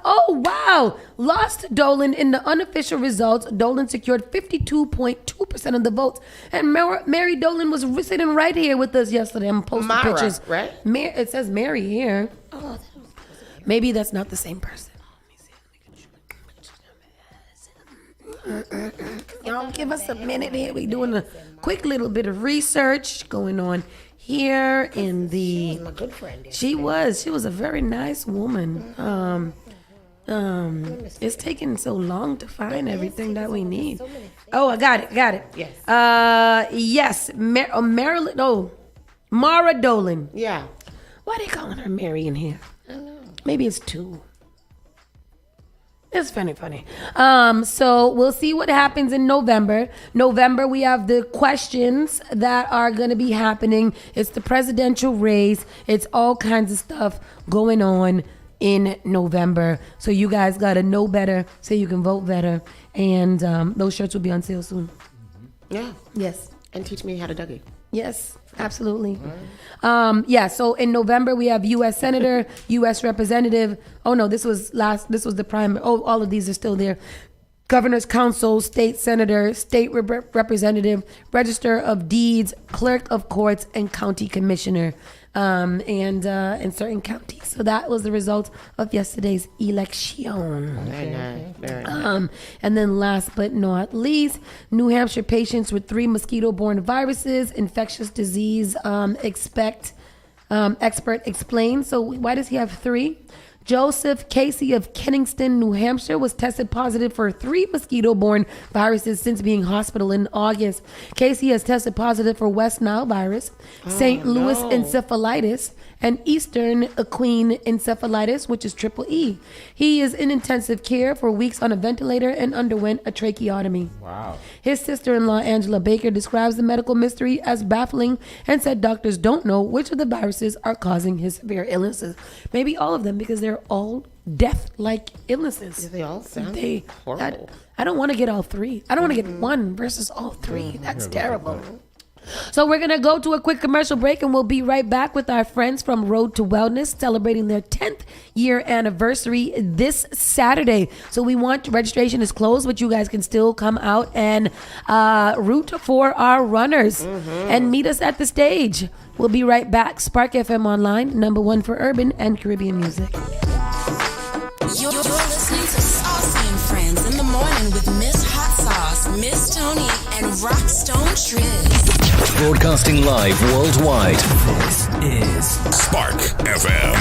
Dolan in the unofficial results. Dolan secured 52.2% of the votes. And Mary Dolan was sitting right here with us yesterday. I'm posting pictures. Right? It says Mary here. Oh, maybe that's not the same person. Y'all give us a minute here. We doing a quick little bit of research going on here in the. My good friend. She was a very nice woman. It's taking so long to find everything that we need. Oh, I got it. Yes. Yes. Marilyn. Oh, Mara Dolan. Yeah. Why they calling her Mary in here? I don't know. Maybe it's two. It's funny. So we'll see what happens in November. November, we have the questions that are going to be happening. It's the presidential race. It's all kinds of stuff going on in November. So you guys got to know better so you can vote better. And those shirts will be on sale soon. Yeah. Yes. And teach me how to Dougie. Yes, absolutely. So in November we have U.S. Senator, U.S. Representative. Oh no, this was the primary. Oh, all of these are still there. Governor's Council, State Senator, State Representative, Register of Deeds, Clerk of Courts, and County Commissioner, and in certain counties. So that was the result of yesterday's election. Very nice. And then last but not least, New Hampshire patients with 3 mosquito-borne viruses, infectious disease expert explains. So why does he have 3? Joseph Casey of Kenningston, New Hampshire, was tested positive for 3 mosquito-borne viruses since being hospitalized in August. Casey has tested positive for West Nile virus, St. Louis encephalitis, and Eastern equine encephalitis, which is triple E. He is in intensive care for weeks on a ventilator and underwent a tracheotomy. Wow. His sister-in-law, Angela Baker, describes the medical mystery as baffling and said doctors don't know which of the viruses are causing his severe illnesses. Maybe all of them, because they're all death-like illnesses. Yeah, they all sound horrible. I don't want to get all 3. I don't want to get 1 versus all 3. That's terrible. So we're going to go to a quick commercial break, and we'll be right back with our friends from Road to Wellness celebrating their 10th year anniversary this Saturday. So registration is closed, but you guys can still come out and root for our runners and meet us at the stage. We'll be right back. Spark FM Online, #1 for urban and Caribbean music. You're listening to Saucy and Friends in the morning with Miss Hot Sauce, Miss Tony, and Rockstone Triz. Broadcasting live worldwide. This is Spark FM.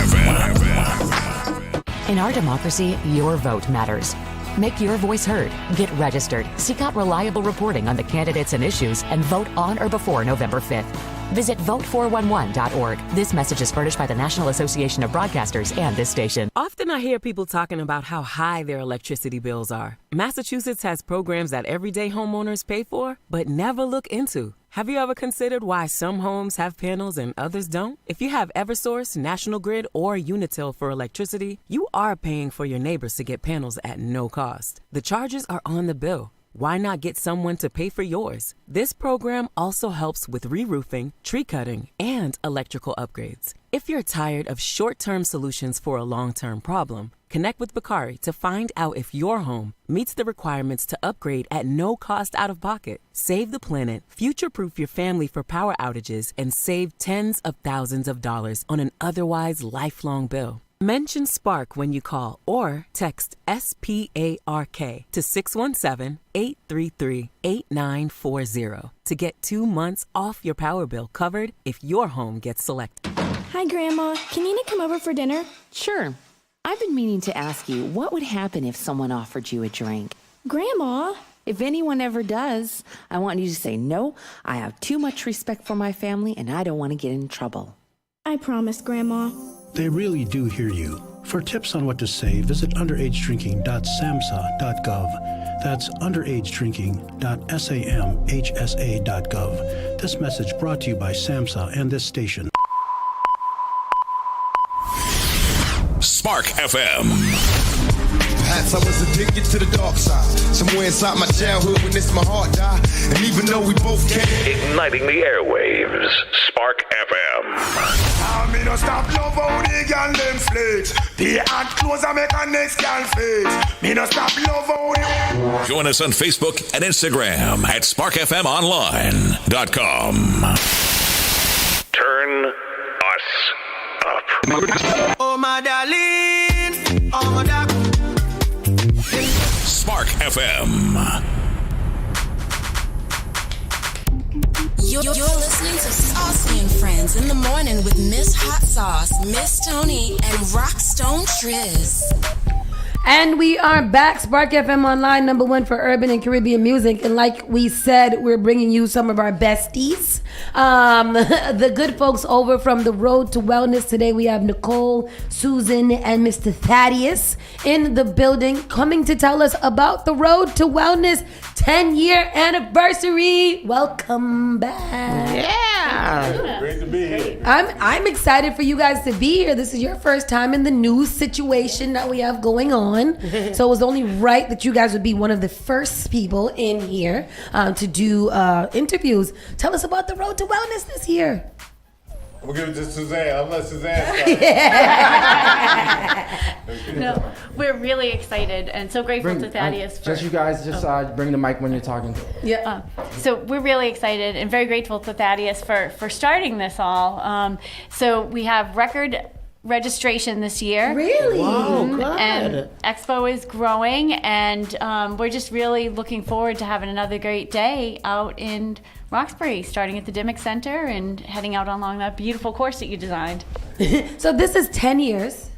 In our democracy, your vote matters. Make your voice heard. Get registered. Seek out reliable reporting on the candidates and issues and vote on or before November 5th. Visit vote411.org. This message is furnished by the National Association of Broadcasters and this station. Often I hear people talking about how high their electricity bills are. Massachusetts has programs that everyday homeowners pay for, but never look into. Have you ever considered why some homes have panels and others don't? If you have Eversource, National Grid, or Unitil for electricity, you are paying for your neighbors to get panels at no cost. The charges are on the bill. Why not get someone to pay for yours? This program also helps with re-roofing, tree cutting, and electrical upgrades. If you're tired of short-term solutions for a long-term problem, connect with Bakari to find out if your home meets the requirements to upgrade at no cost out of pocket. Save the planet, future-proof your family for power outages, and save tens of thousands of dollars on an otherwise lifelong bill. Mention Spark when you call or text SPARK to 617-833-8940 to get 2 months off your power bill covered if your home gets selected. Hi, Grandma. Can Nina come over for dinner? Sure. I've been meaning to ask you, what would happen if someone offered you a drink? Grandma? If anyone ever does, I want you to say, no, I have too much respect for my family and I don't want to get in trouble. I promise, Grandma. They really do hear you. For tips on what to say, visit underagedrinking.samhsa.gov. That's underagedrinking.samhsa.gov. This message brought to you by SAMHSA and this station. Spark FM. Perhaps I was addicted to the dark side. Somewhere inside my childhood when this my heart died. And even though we both came, Igniting the airwaves. Spark FM. I mean, no stop love how they gun them flex. The hand close and make a next gun flex. Me no stop love how they... Join us on Facebook and Instagram at sparkfmonline.com. Turn us up. Oh my darling, oh my darling. Spark FM. You're listening to Saucy and Friends in the morning with Miss Hot Sauce, Miss Tony, and Rockstone Triz. And we are back, Spark FM Online, #1 for urban and Caribbean music. And like we said, we're bringing you some of our besties. The good folks over from the Road to Wellness. Today we have Nicole, Susan, and Mr. Thaddeus in the building, coming to tell us about the Road to Wellness 10-year anniversary. Welcome back. Yeah. Great to be here. I'm excited for you guys to be here. This is your first time in the new situation that we have going on. So it was only right that you guys would be one of the first people in here to do interviews. Tell us about the Road to Wellness this year. We'll give it to Suzanne. I'll let Suzanne start. No, we're really excited and so grateful to Thaddeus. Just you guys, bring the mic when you're talking. Yeah. So we're really excited and very grateful to Thaddeus for starting this all. So we have record registration this year. Really? Wow, good. And Expo is growing, and we're just really looking forward to having another great day out in Roxbury, starting at the Dimmick Center and heading out along that beautiful course that you designed. So this is 10 years.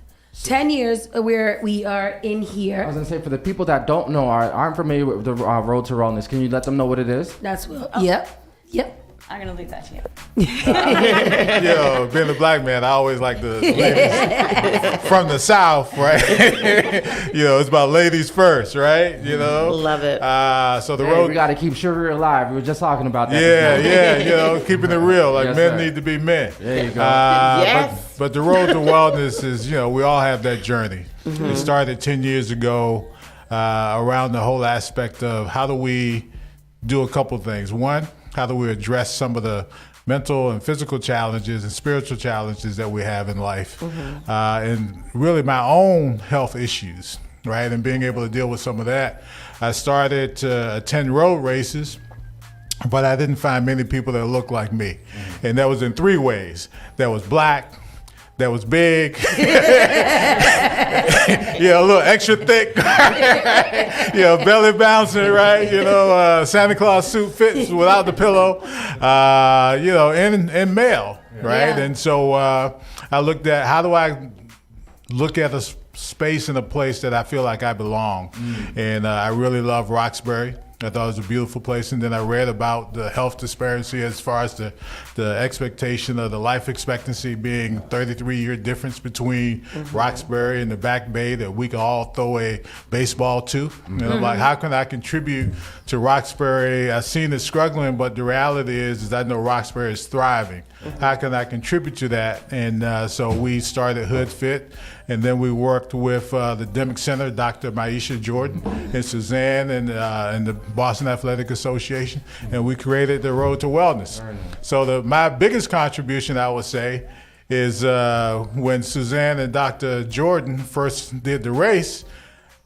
10 years where we are in here. I was going to say, for the people that don't know, aren't familiar with the Road to Wellness, can you let them know what it is? That's what. Yep. I'm going to leave that to you. Being a black man, I always like the ladies from the South, right? It's about ladies first, right? Love it. So the road. We got to keep sugar alive. We were just talking about that. Yeah, keeping it real. Like, yes, men sir. need to be men. There you go. Yes. But the road to wellness is, we all have that journey. Mm-hmm. It started 10 years ago around the whole aspect of how do we do a couple things. One, how do we address some of the mental and physical challenges and spiritual challenges that we have in life, and really my own health issues, right? And being able to deal with some of that. I started to attend road races, but I didn't find many people that looked like me. And that was in 3 ways. That was black, that was big, a little extra thick, belly bouncing, right? Santa Claus suit fits without the pillow, and male, right? Yeah. And so I looked at how do I look at a space in a place that I feel like I belong, and I really love Roxbury. I thought it was a beautiful place, and then I read about the health disparity as far as the expectation of the life expectancy being 33-year difference between Roxbury and the Back Bay that we could all throw a baseball to. And I'm like, how can I contribute to Roxbury? I've seen it struggling, but the reality is I know Roxbury is thriving. How can I contribute to that? And so we started Hood Fit, and then we worked with the Dimmick Center, Dr. Maisha Jordan and Suzanne and the Boston Athletic Association, and we created the Road to Wellness. So my biggest contribution, I would say, is when Suzanne and Dr. Jordan first did the race.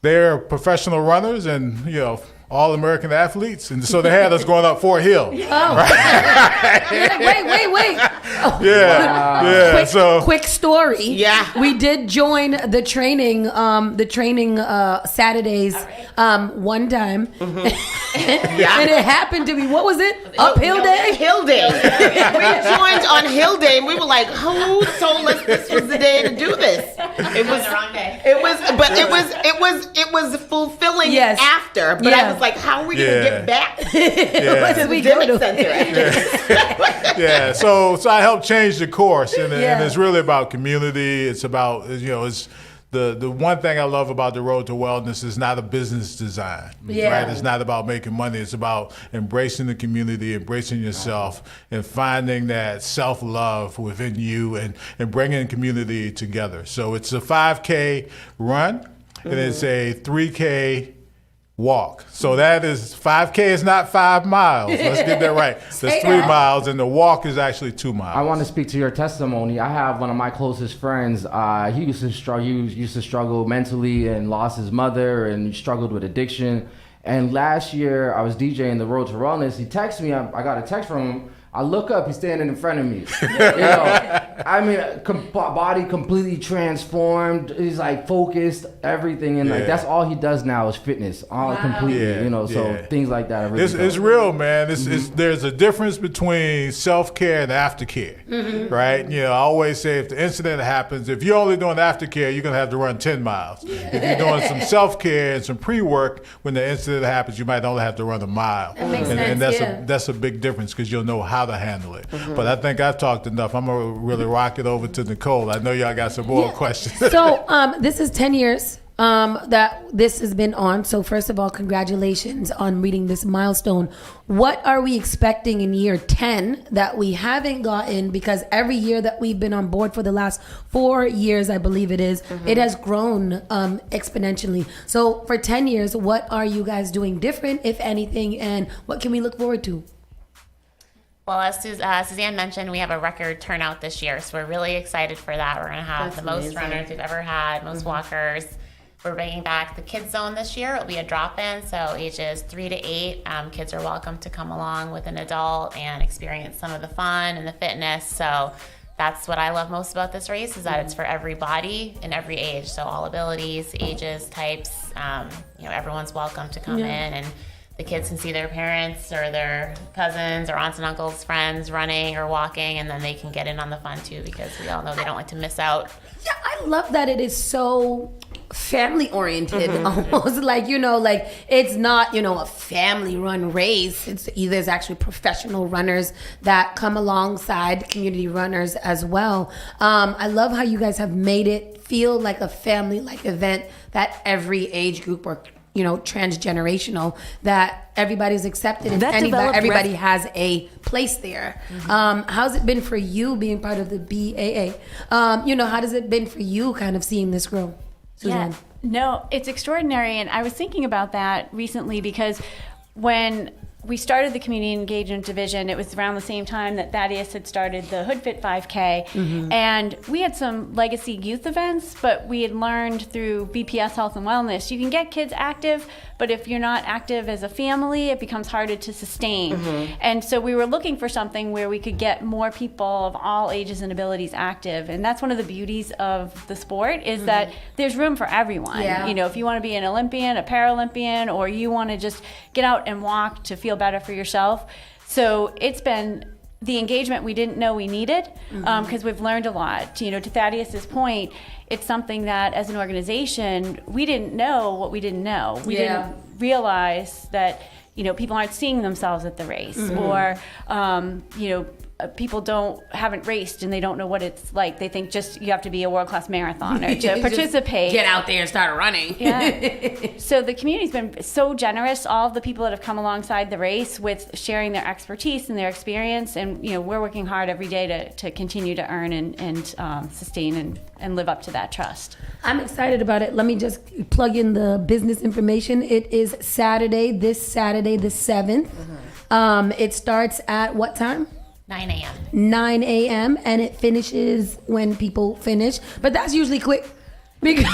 They're professional runners and, all-American athletes, and so they had us going up Fort Hill. Oh. Right? Wait. Oh. Quick story. Yeah. We did join the training Saturdays one time. And it happened to be, what was it? Uphill day? Hill day. We joined on Hill day, and we were like, who told us this was the day to do this? It was the wrong day. It was fulfilling after, but I was like, how are we going to get back to the Dimmick Center? So I helped change the course, and it's really about community. It's about, it's the one thing I love about the Road to Wellness is not a business design, right? It's not about making money. It's about embracing the community, embracing yourself, and finding that self-love within you and bringing community together. So it's a 5K run, and it's a 3K walk. So that is 5K is not 5 miles. Let's get that right. That's 3 miles, and the walk is actually 2 miles. I want to speak to your testimony. I have one of my closest friends. He used to struggle mentally and lost his mother and struggled with addiction. And last year I was DJing the Road to Wellness. He texted me. I got a text from him. I look up, he's standing in front of me. I mean, body completely transformed. He's like focused, everything, and like that's all he does now is fitness, all completely. So things like that. It's real, man. There's a difference between self-care and aftercare, right? I always say if the incident happens, if you're only doing aftercare, you're gonna have to run 10 miles. If you're doing some self-care and some pre-work, when the incident happens, you might only have to run a mile. That makes sense, and that's a big difference because you'll know how to handle it. But I think I've talked enough. I'm gonna really rock it over to Nicole. I know y'all got some more questions. So this is 10 years that this has been on. So first of all, congratulations on reaching this milestone. What are we expecting in year 10 that we haven't gotten? Because every year that we've been on board for the last 4 years, I believe it is, it has grown exponentially. So for 10 years, what are you guys doing different, if anything, and what can we look forward to? Well, as Suzanne mentioned, we have a record turnout this year, so we're really excited for that. We're going to have the most runners we've ever had, most walkers. We're bringing back the kids zone this year. It'll be a drop-in, so ages 3 to 8, kids are welcome to come along with an adult and experience some of the fun and the fitness. So that's what I love most about this race, is that it's for every body and every age. So all abilities, ages, types, everyone's welcome to come in, and the kids can see their parents or their cousins or aunts and uncles, friends running or walking, and then they can get in on the fun too, because we all know they don't like to miss out. Yeah, I love that it is so family oriented, almost like, like it's not, a family run race. There's actually professional runners that come alongside community runners as well. I love how you guys have made it feel like a family like event, that every age group or transgenerational, that everybody's accepted and everybody has a place there. How's it been for you being part of the BAA? How does it been for you kind of seeing this grow? Suzanne? Yeah, no, it's extraordinary. And I was thinking about that recently because when we started the community engagement division, it was around the same time that Thaddeus had started the Hood Fit 5K. And we had some legacy youth events, but we had learned through BPS Health and Wellness, you can get kids active, but if you're not active as a family, it becomes harder to sustain. And so we were looking for something where we could get more people of all ages and abilities active. And that's one of the beauties of the sport, is that there's room for everyone. If you want to be an Olympian, a Paralympian, or you want to just get out and walk to feel better for yourself. So it's been the engagement we didn't know we needed, because we've learned a lot. To Thaddeus's point, it's something that as an organization, we didn't know what we didn't know. We didn't realize that, people aren't seeing themselves at the race, or, people haven't raced and they don't know what it's like. They think just you have to be a world-class marathoner to participate. Get out there and start running. So the community's been so generous, all of the people that have come alongside the race with sharing their expertise and their experience. And, we're working hard every day to continue to earn and sustain and live up to that trust. I'm excited about it. Let me just plug in the business information. It is this Saturday, the 7th. It starts at what time? 9 a.m. 9 a.m. and it finishes when people finish. But that's usually quick because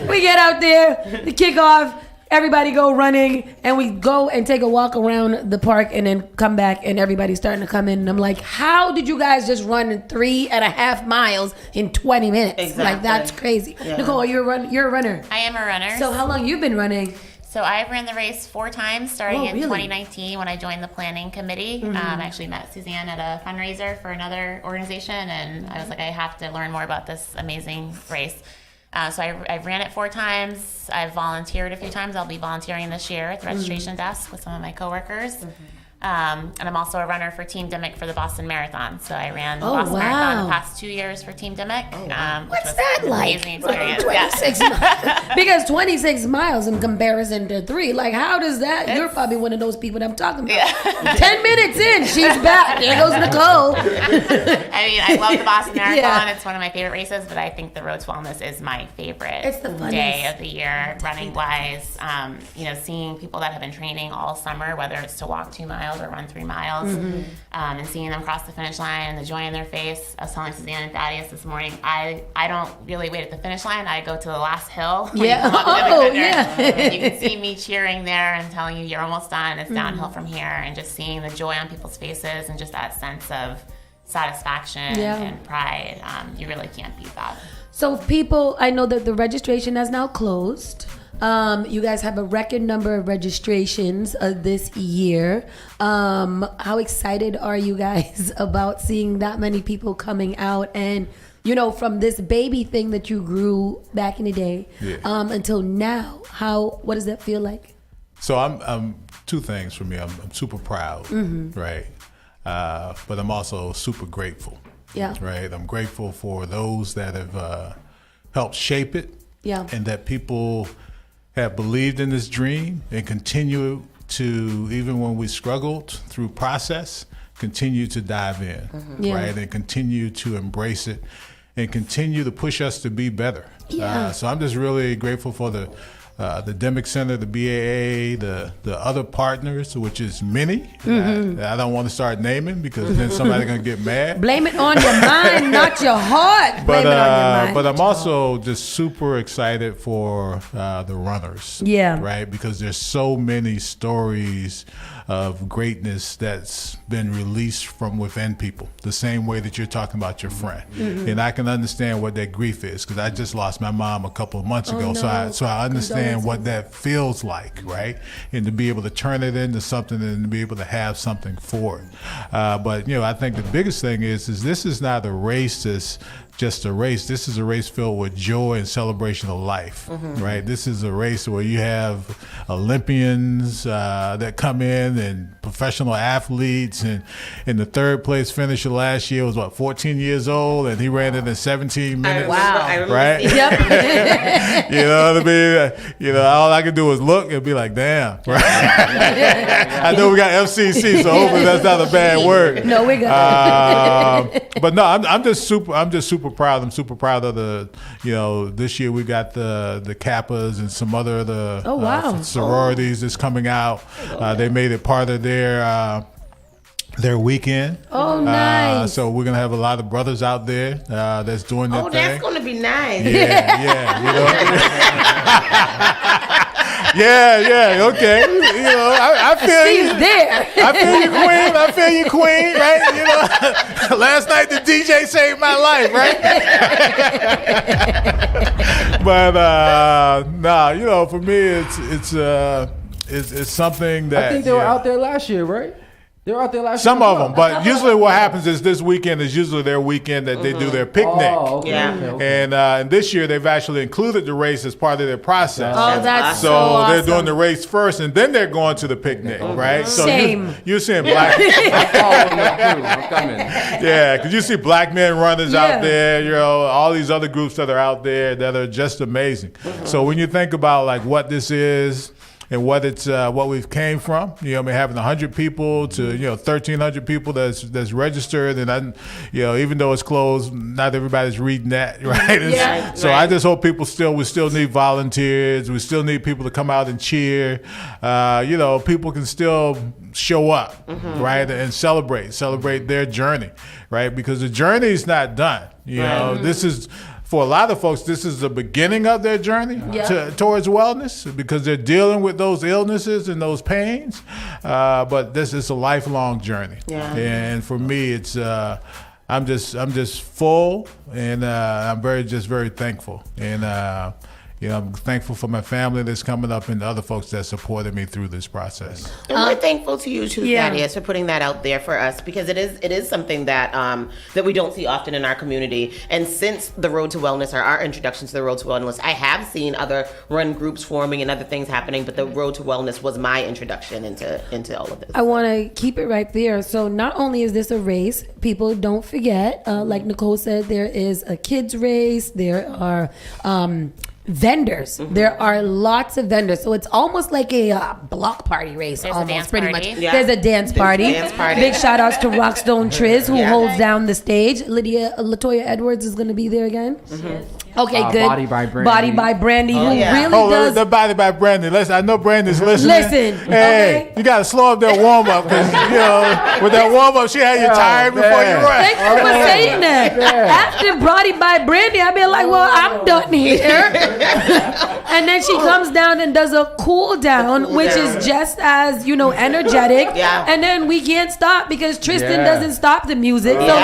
we get out there, the kickoff, everybody go running, and we go and take a walk around the park and then come back and everybody's starting to come in. And I'm like, how did you guys just run 3.5 miles in 20 minutes? Exactly. Like, that's crazy. Nicole, you're a runner. I am a runner. So how long you been running? So I ran the race 4 times, starting in 2019 when I joined the planning committee. I actually met Suzanne at a fundraiser for another organization, and I was like, I have to learn more about this amazing race. So I ran it 4 times. I've volunteered a few times. I'll be volunteering this year at the registration desk with some of my coworkers. And I'm also a runner for Team Dimmick for the Boston Marathon. So I ran the Boston Marathon the past 2 years for Team Dimmick. What's that like? Amazing experience. 26 miles. Because 26 miles in comparison to 3, like, how does that? You're probably one of those people that I'm talking about. 10 minutes in, she's back. There goes Nicole. I mean, I love the Boston Marathon. It's one of my favorite races, but I think the Road to Wellness is my favorite day of the year, running wise. Seeing people that have been training all summer, whether it's to walk 2 miles miles or run 3 miles. And seeing them cross the finish line and the joy in their face. I was telling Suzanne and Thaddeus this morning, I don't really wait at the finish line. I go to the last hill. Yeah. And you can see me cheering there and telling you you're almost done. It's downhill from here. And just seeing the joy on people's faces and just that sense of satisfaction and pride. You really can't beat that. So people, I know that the registration has now closed. You guys have a record number of registrations this year. How excited are you guys about seeing that many people coming out and, you know, from this baby thing that you grew back in the day until now? What does that feel like? So I'm two things for me. I'm super proud, right? But I'm also super grateful. Yeah. Right. I'm grateful for those that have helped shape it. Yeah. And that people have believed in this dream and continue to, even when we struggled through process, continue to dive in, right? And continue to embrace it and continue to push us to be better. Yeah. So I'm just really grateful for the Demic Center, the BAA, the other partners, which is many. I don't want to start naming because then somebody's going to get mad. Blame it on your mind, not your heart. Blame it on your mind. But I'm also just super excited for the runners. Yeah. Right? Because there's so many stories of greatness that's been released from within people, the same way that you're talking about your friend. And I can understand what that grief is because I just lost my mom a couple of months ago. No. So I understand what that feels like, right? And to be able to turn it into something and to be able to have something for it. But, you know, I think the biggest thing is this is not a race that's just a race. This is a race filled with joy and celebration of life, right? This is a race where you have Olympians that come in and professional athletes, and in the third place finisher last year was 14 years old, and he ran it in 17 minutes. Right? Yep. You know what I mean? You know, all I can do is look and be like, damn, right? I know we got FCC, so hopefully that's not a bad word. No, we got it. But no, I'm just super proud. I'm super proud of this year we got the Kappas and some other sororities that's coming out. They made it part of their weekend. Oh, nice. So we're gonna have a lot of brothers out there that's doing their thing. That's gonna be nice. Yeah, you know. Yeah, okay. You know, I feel you. She's there. I feel you, queen, right? You know, last night the DJ saved my life, right? But nah, you know, for me, it's something that I think they were out there last year, right? They were out there last year. Some of them, but usually what happens is this weekend is usually their weekend that they do their picnic. Oh, okay. Yeah. Okay. And this year they've actually included the race as part of their process. Oh, that's so awesome. they're doing the race first, and then they're going to the picnic, right? So Shame. you're seeing black. I'm coming. Yeah, because you see black men runners out there, you know, all these other groups that are out there that are just amazing. So when you think about like what this is and what we've came from, you know, I mean, having 100 people to 1,300 people that's registered, and even though it's closed, not everybody's reading that, right? I just hope we still need volunteers. We still need people to come out and cheer. People can still show up, right, and celebrate their journey, right? Because the journey is not done. You know, this is. For a lot of folks, this is the beginning of their journey towards wellness because they're dealing with those illnesses and those pains. But this is a lifelong journey. Yeah. And for me, it's I'm just full, and I'm very thankful. And I'm thankful for my family that's coming up and the other folks that supported me through this process. And we're thankful to you too, Thaddeus, for putting that out there for us, because it is something that that we don't see often in our community. And since the Road to Wellness, or our introduction to the Road to Wellness, I have seen other run groups forming and other things happening, but the Road to Wellness was my introduction into all of this. I want to keep it right there. So not only is this a race, people don't forget, like Nicole said, there is a kids race, there are vendors. There are lots of vendors. So it's almost like a block party race. There's almost, a dance pretty party. much. Yeah. There's a dance party. Big shout outs to Rockstone Triz, who holds down the stage. Latoya Edwards is going to be there again. Okay, good. Body by Brandy. Body by Brandy, who really does. The Body by Brandy. Listen, I know Brandy's listening. Listen, hey, you got to slow up that warm up because with that warm up, she had you tired before you run. Thank you for saying that. After Body by Brandy, I've been like, well, I'm done here. And then she comes down and does a cool down, which is just as energetic. Yeah. And then we can't stop because Tristan doesn't stop the music. So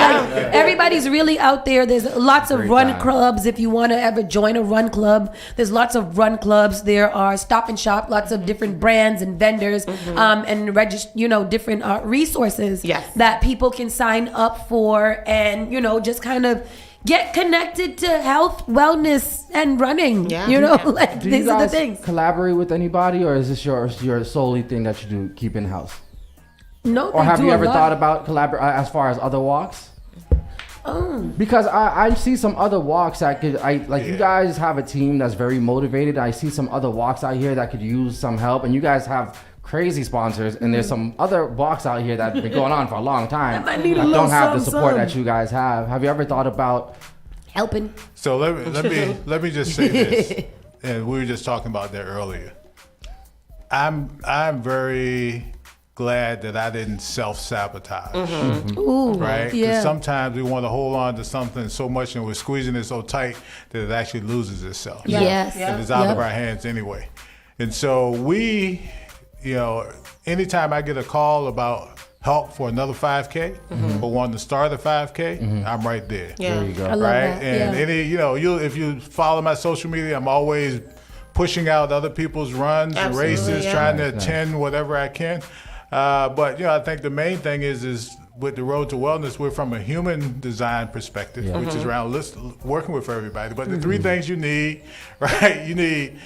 everybody's really out there. There's lots of run clubs. If you want to ever join a run club, there's lots of run clubs. There are Stop and Shop, lots of different brands and vendors, and different resources that people can sign up for, and just kind of get connected to health, wellness, and running. Do these you are the guys things. collaborate with anybody, or is this your solely thing that you do keep in house? No, or have you ever thought about collaborate as far as other walks? Because I see some other walks that could you guys have a team that's very motivated. I see some other walks out here that could use some help, and you guys have crazy sponsors, and there's some other walks out here that have been going on for a long time that don't have the support that you guys have. Have you ever thought about helping? So let me just say this, and we were just talking about that earlier. I'm very glad that I didn't self-sabotage, right? Because sometimes we want to hold on to something so much and we're squeezing it so tight that it actually loses itself. Yes. And it's out of our hands anyway. And so we, anytime I get a call about help for another 5K or wanting to start a 5K, I'm right there. Yeah. There you go. I love Right? that. And if you follow my social media, I'm always pushing out other people's runs and races, trying to attend whatever I can. But I think the main thing is with the Road to Wellness, we're from a human design perspective, which is around working with everybody. But the three things you need, right? You need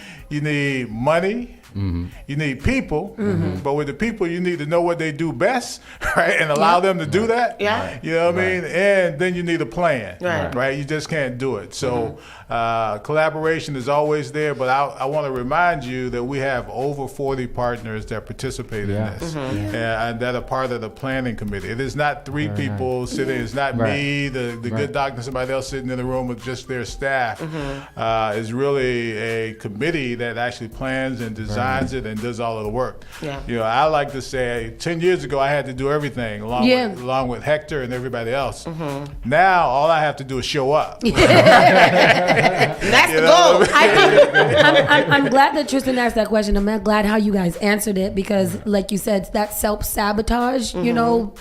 money. You need people, but with the people, you need to know what they do best, right? And allow them to do that. Yeah. You know what I mean? And then you need a plan, right? You just can't do it. So collaboration is always there, but I want to remind you that we have over 40 partners that participate in this and that are part of the planning committee. It is not three people sitting. It's not me, the good doctor, somebody else sitting in the room with just their staff. It's really a committee that actually plans and designs it and does all of the work. I like to say 10 years ago I had to do everything along with Hector and everybody else. Now all I have to do is show up. That's the goal. I'm glad that Tristan asked that question. I'm glad how you guys answered it, because like you said, that self-sabotage,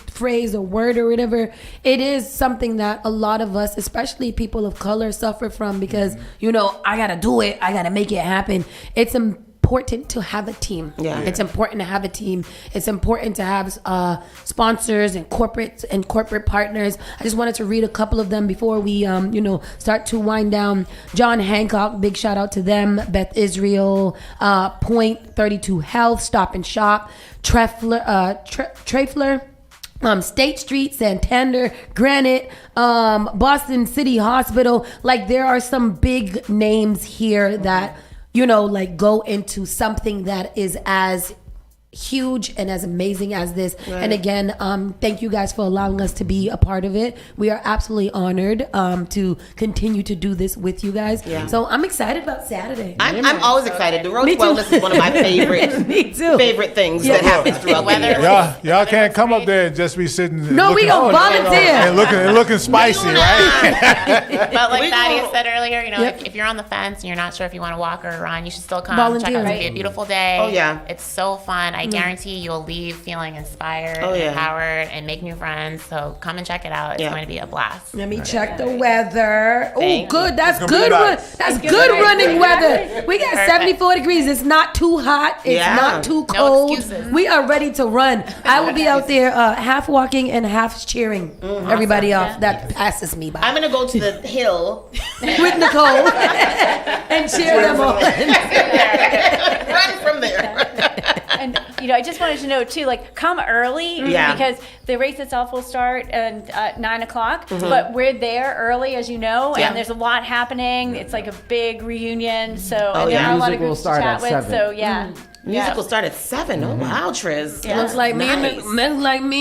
phrase or word or whatever, it is something that a lot of us, especially people of color, suffer from, because I gotta do it, I gotta make it happen. It's important to have a team. It's important to have a team. It's important to have sponsors and corporate partners. I just wanted to read a couple of them before we start to wind down. John Hancock, big shout out to them. Beth Israel, Point 32 Health, Stop and Shop, Trefler, State Street, Santander, Granite, Boston City Hospital. Like, there are some big names here that go into something that is as huge and as amazing as this. And again, thank you guys for allowing us to be a part of it. We are absolutely honored to continue to do this with you guys. So I'm excited about Saturday. I'm always excited. The Road to Wellness is one of my favorite favorite things that happens throughout the year. Y'all can't come up there and just be sitting. No, we gonna volunteer and looking spicy, right? But like Thaddeus said earlier, if you're on the fence and you're not sure if you want to walk or run, you should still come. Volunteer. Check out. It's gonna be a beautiful day. Oh yeah, it's so fun. I guarantee you'll leave feeling inspired, empowered, and make new friends. So come and check it out. It's going to be a blast. Let me check the weather. Oh, good. That's good. That's good running weather. We got 74 degrees. It's not too hot. It's not too cold. No excuses. We are ready to run. I will be out there half walking and half cheering everybody off that passes me by. I'm going to go to the hill with Nicole and cheer them on. Run from there. And I just wanted to know too, come early because the race itself will start at 9 o'clock. But we're there early, as you know, and there's a lot happening. It's like a big reunion, so and there are a lot of groups to chat with. 7. So Music will start at 7. Oh wow, Triz. Yeah. Looks like me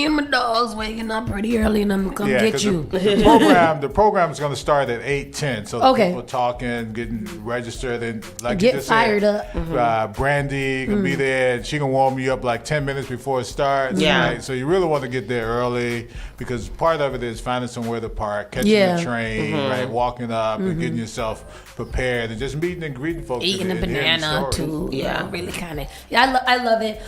and my dogs waking up pretty early, and I'm gonna come get 'cause you. The program is going to start at 8:10. So Okay. people talking, getting registered, and like Get you just fired said, up. Brandy can be there, and she can warm you up like 10 minutes before it starts. Yeah. Right? So you really want to get there early because part of it is finding somewhere to park, catching Yeah. the train, right, walking up, and getting yourself prepared, and just meeting and greeting folks. Eating a and hearing banana stories. too. Yeah. Really kind of. Yeah, I love it.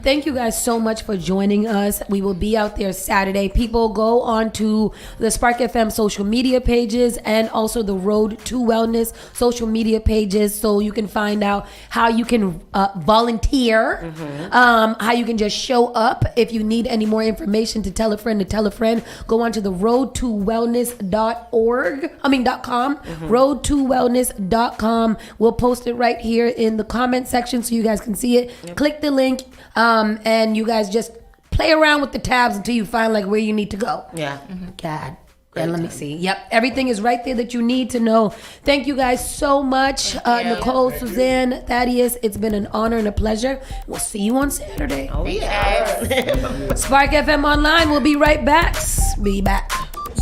Thank you guys so much for joining us. We will be out there Saturday. People, go on to the Spark FM social media pages and also the Road to Wellness social media pages, so you can find out how you can volunteer, how you can just show up. If you need any more information to tell a friend, go on to the roadtowellness.com. roadtowellness.com. We'll post it right here in the comment section so you guys can see it. Click the link, and you guys just play around with the tabs until you find like where you need to go. Yeah. God. And let me see. Yep. Everything is right there that you need to know. Thank you guys so much. Nicole, Suzanne, Thaddeus, it's been an honor and a pleasure. We'll see you on Saturday. Oh yeah. Spark FM Online. We'll be right back. Be back.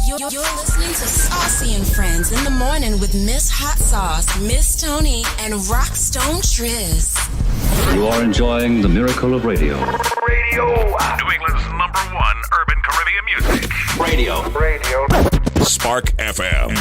You're listening to Saucy and Friends in the morning with Miss Hot Sauce, Miss Tony, and Rockstone Triz. You are enjoying the miracle of radio. Radio. New England's #1 urban Caribbean music. Radio. Spark FM.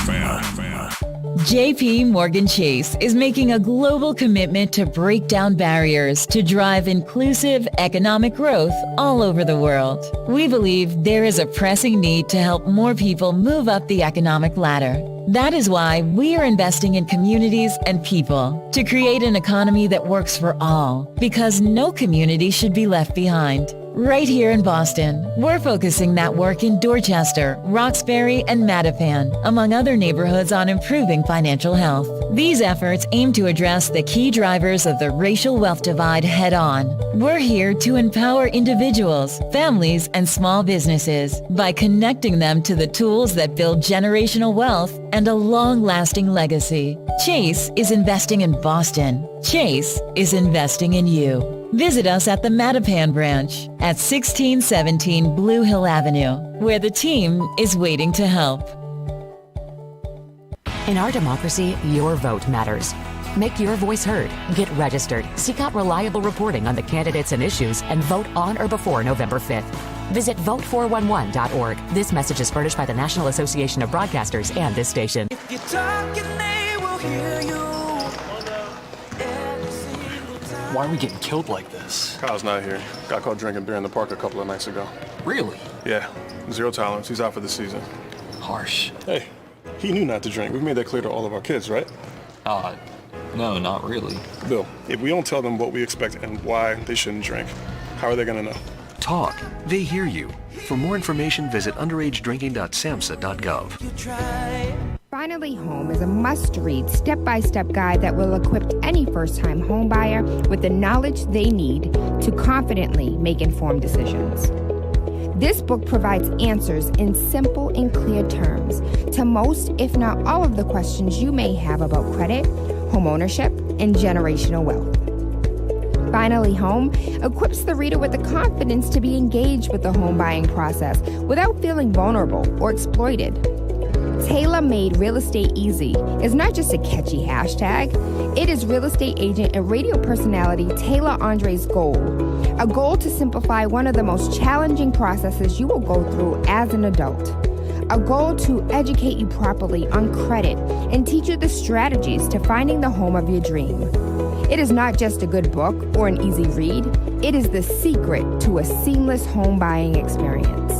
JP Morgan Chase is making a global commitment to break down barriers to drive inclusive economic growth all over the world. We believe there is a pressing need to help more people move up the economic ladder. That is why we are investing in communities and people to create an economy that works for all, because no community should be left behind. Right here in Boston, we're focusing that work in Dorchester, Roxbury, and Mattapan, among other neighborhoods, on improving financial health. These efforts aim to address the key drivers of the racial wealth divide head-on. We're here to empower individuals, families, and small businesses by connecting them to the tools that build generational wealth and a long-lasting legacy. Chase is investing in Boston. Chase is investing in you. Visit us at the Mattapan branch at 1617 Blue Hill Avenue, where the team is waiting to help. In our democracy, your vote matters. Make your voice heard. Get registered. Seek out reliable reporting on the candidates and issues, and vote on or before November 5th. Visit vote411.org. This message is furnished by the National Association of Broadcasters and this station. If you're talking, they will hear you. Why are we getting killed like this? Kyle's not here. Got caught drinking beer in the park a couple of nights ago. Really? Yeah. 0 tolerance. He's out for the season. Harsh. Hey, he knew not to drink. We've made that clear to all of our kids, right? No, not really. Bill, if we don't tell them what we expect and why they shouldn't drink, how are they going to know? Talk. They hear you. For more information, visit underagedrinking.samhsa.gov. Finally Home is a must-read, step-by-step guide that will equip any first-time home buyer with the knowledge they need to confidently make informed decisions. This book provides answers in simple and clear terms to most, if not all, of the questions you may have about credit, home ownership, and generational wealth. Finally Home equips the reader with the confidence to be engaged with the home buying process without feeling vulnerable or exploited. Tailor-made Real Estate Easy is not just a catchy hashtag. It is real estate agent and radio personality Taylor Andre's goal. A goal to simplify one of the most challenging processes you will go through as an adult. A goal to educate you properly on credit and teach you the strategies to finding the home of your dream. It is not just a good book or an easy read. It is the secret to a seamless home buying experience.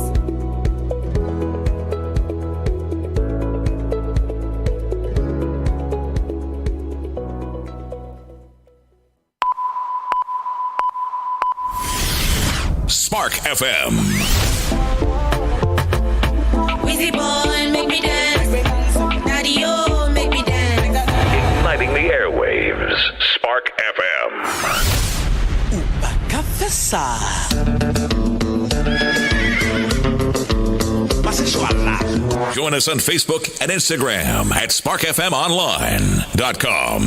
Spark FM. Wheezy boy, make me dance. Daddy, oh, make me dance. Igniting the airwaves. Spark FM. Join us on Facebook and Instagram at sparkfmonline.com.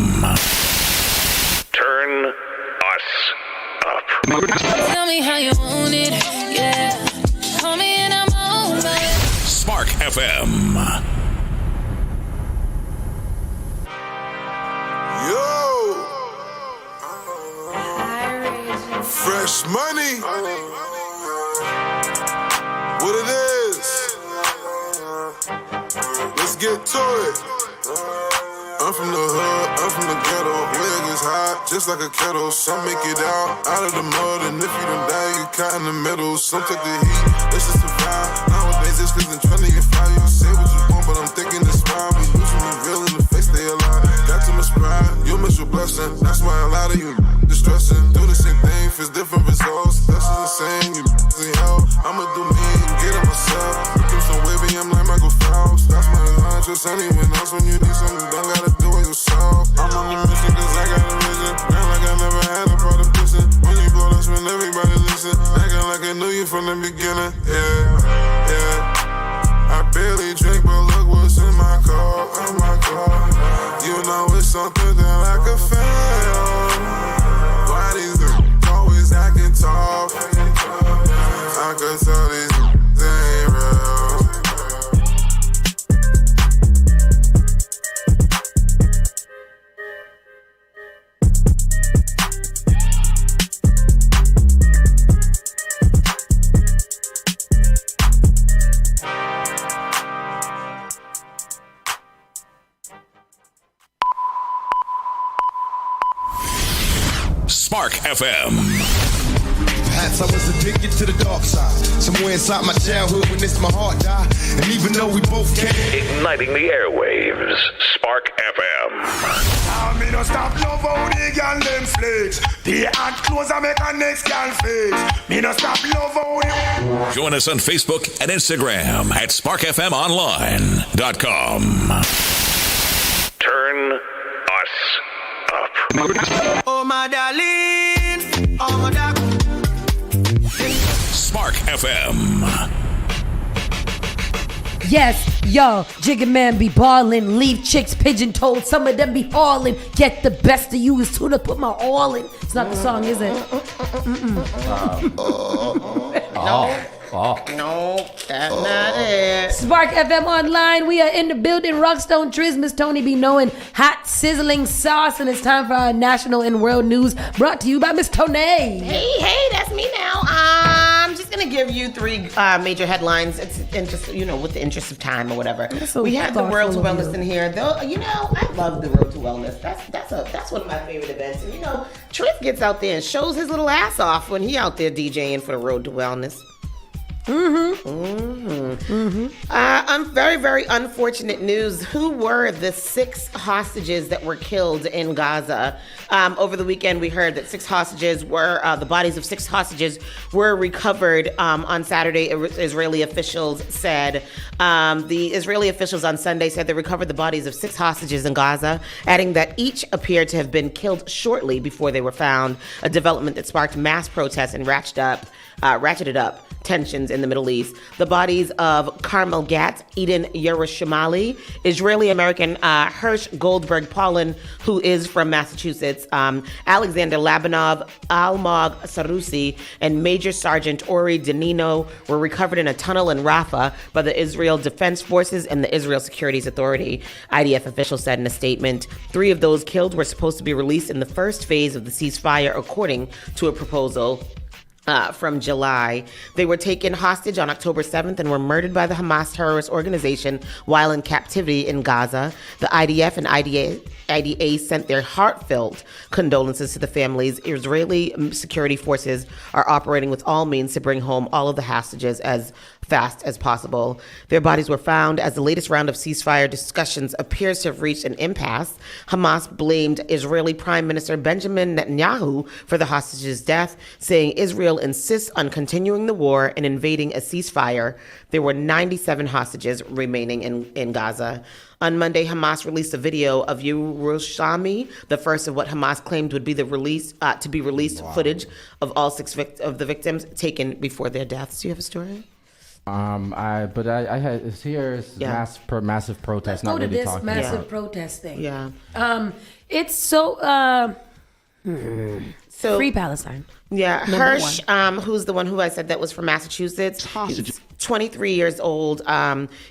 Turn us Tell me how you want it, yeah. Call me and I'm over. Spark FM. Yo! Fresh money. What it is? Let's get to it. I'm from the hood, I'm from the ghetto. Wig is hot, just like a kettle. Some make it out of the mud, and if you don't die, you caught in the middle. Some take the heat, it's just a vibe. Nowadays it's feeling trying to get fire. You say what you want, but I'm thinking it's fine. We losing the real in the face, stay alive. Got too much pride, you'll miss your blessing. That's why a lot of you distressing. Do the same thing, feels different results. That's just insane, you see how I'ma do me and get it myself. Do some wavy, I'm like Michael Phelps. That's my line, just anyone else. When you need something, don't gotta do it yourself. I'm on the mission cause I got a vision. Man, like I never had a part of prison. When you blow, that's when everybody listen. Acting like I knew you from the beginning. Yeah. I barely drink, but look what's in my car. You know it's something that I could fail. Why these always acting tough? I could tell these ain't real. Spark FM. Perhaps I was addicted to the dark side. Somewhere inside my childhood when this my heart died. And even though we both can't. Igniting the airwaves. Spark FM. I me no stop love how the girl them flex. The hot clothes I make a next girl face. Me no stop love how the... Join us on Facebook and Instagram at sparkfmonline.com. Turn us up. Oh my darling, oh my darling. Spark FM. Yes, yo, Jigga Man be ballin', leave chicks pigeon-toed, some of them be hauling. Get the best of you as soon as I put my all in. It's not the song, is it? No, that's not it. Spark FM Online, we are in the building. Rockstone Triz, Miss Tony be knowing hot sizzling sauce, and it's time for our national and world news brought to you by Miss Tony. Hey, that's me now. I'm just gonna give you three major headlines. It's and just with the interest of time or whatever. So we have the Road to thoughtful of Wellness you. in here. Though I love the Road to Wellness. That's one of my favorite events. And Trish gets out there and shows his little ass off when he out there DJing for the Road to Wellness. Very, very unfortunate news. Who were the 6 hostages that were killed in Gaza? Over the weekend, we heard that the bodies of 6 hostages were recovered on Saturday. Israeli officials said. The Israeli officials on Sunday said they recovered the bodies of 6 hostages in Gaza, adding that each appeared to have been killed shortly before they were found, a development that sparked mass protests and ratcheted up tensions in the Middle East. The bodies of Carmel Gat, Eden Yerushamali, Israeli-American Hirsch Goldberg Paulin, who is from Massachusetts, Alexander Labanov, Almog Sarusi, and Major Sergeant Ori Danino were recovered in a tunnel in Rafah by the Israel Defense Forces and the Israel Securities Authority. IDF officials said in a statement, 3 of those killed were supposed to be released in the first phase of the ceasefire, according to a proposal from July. They were taken hostage on October 7th and were murdered by the Hamas terrorist organization while in captivity in Gaza. The IDF and IDA sent their heartfelt condolences to the families. Israeli security forces are operating with all means to bring home all of the hostages as fast as possible. Their bodies were found as the latest round of ceasefire discussions appears to have reached an impasse. Hamas blamed Israeli Prime Minister Benjamin Netanyahu for the hostages' death, saying Israel insists on continuing the war and invading a ceasefire. There were 97 hostages remaining in Gaza. On Monday, Hamas released a video of Yerushalmi, the first of what Hamas claimed would be the released footage of all 6 of the victims taken before their deaths. Do you have a story? I had massive protest. Let's go to this massive protest thing. Yeah. It's so So Free Palestine. Yeah, Number Hirsch, who's the one who I said that was from Massachusetts. He's 23 years old.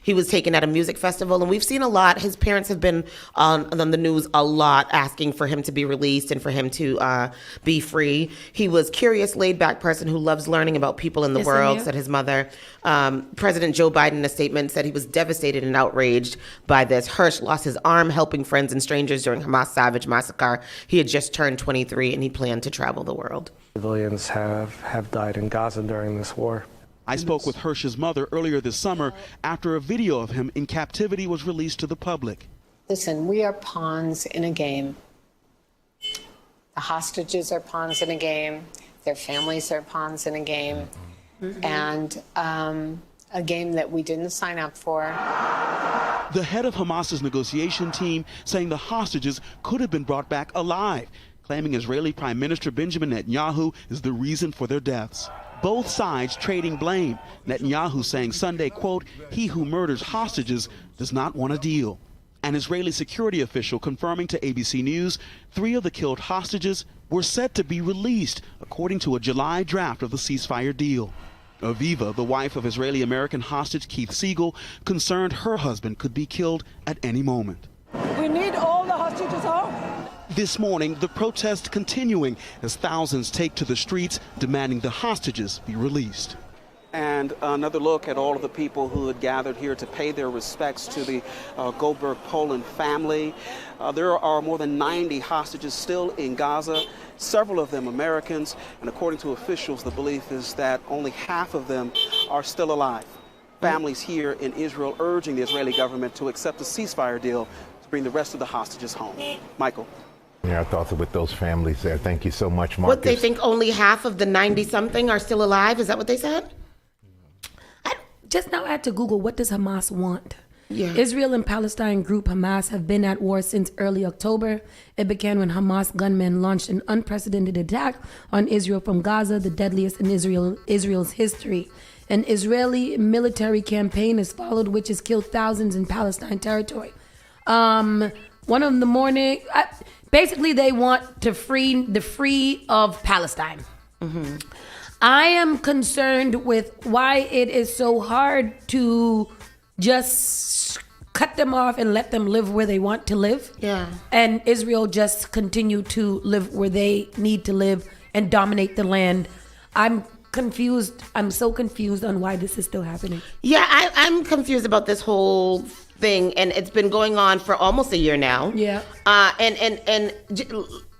He was taken at a music festival, and we've seen a lot. His parents have been on the news a lot, asking for him to be released and for him to be free. He was curious, laid-back person who loves learning about people in the world, said his mother. President Joe Biden, in a statement, said he was devastated and outraged by this. Hirsch lost his arm helping friends and strangers during Hamas savage massacre. He had just turned 23, and he planned to travel the world. Civilians have died in Gaza during this war. I spoke with Hirsch's mother earlier this summer after a video of him in captivity was released to the public. Listen, we are pawns in a game. The hostages are pawns in a game. Their families are pawns in a game. And a game that we didn't sign up for. The head of Hamas's negotiation team saying the hostages could have been brought back alive, claiming Israeli Prime Minister Benjamin Netanyahu is the reason for their deaths. Both sides trading blame. Netanyahu saying Sunday, quote, "He who murders hostages does not want a deal." An Israeli security official confirming to ABC News 3 of the killed hostages were set to be released, according to a July draft of the ceasefire deal. Aviva, the wife of Israeli-American hostage Keith Siegel, concerned her husband could be killed at any moment. We need all the hostages home. This morning, the protest continuing as thousands take to the streets demanding the hostages be released. And another look at all of the people who had gathered here to pay their respects to the Goldberg Poland family. There are more than 90 hostages still in Gaza, several of them Americans, and according to officials, the belief is that only half of them are still alive. Families here in Israel urging the Israeli government to accept a ceasefire deal to bring the rest of the hostages home. Michael. Yeah, our thoughts are with those families there. Thank you so much, Marcus. What, they think only half of the 90-something are still alive? Is that what they said? Just now I had to Google, what does Hamas want? Yeah. Israel and Palestine group Hamas have been at war since early October. It began when Hamas gunmen launched an unprecedented attack on Israel from Gaza, the deadliest in Israel's history. An Israeli military campaign has followed, which has killed thousands in Palestine territory. One of the morning, basically they want to free of Palestine. Mm-hmm. I am concerned with why it is so hard to just cut them off and let them live where they want to live. Yeah. And Israel just continue to live where they need to live and dominate the land. I'm confused. I'm so confused on why this is still happening. Yeah, I'm confused about this whole thing, and it's been going on for almost a year now. Yeah. And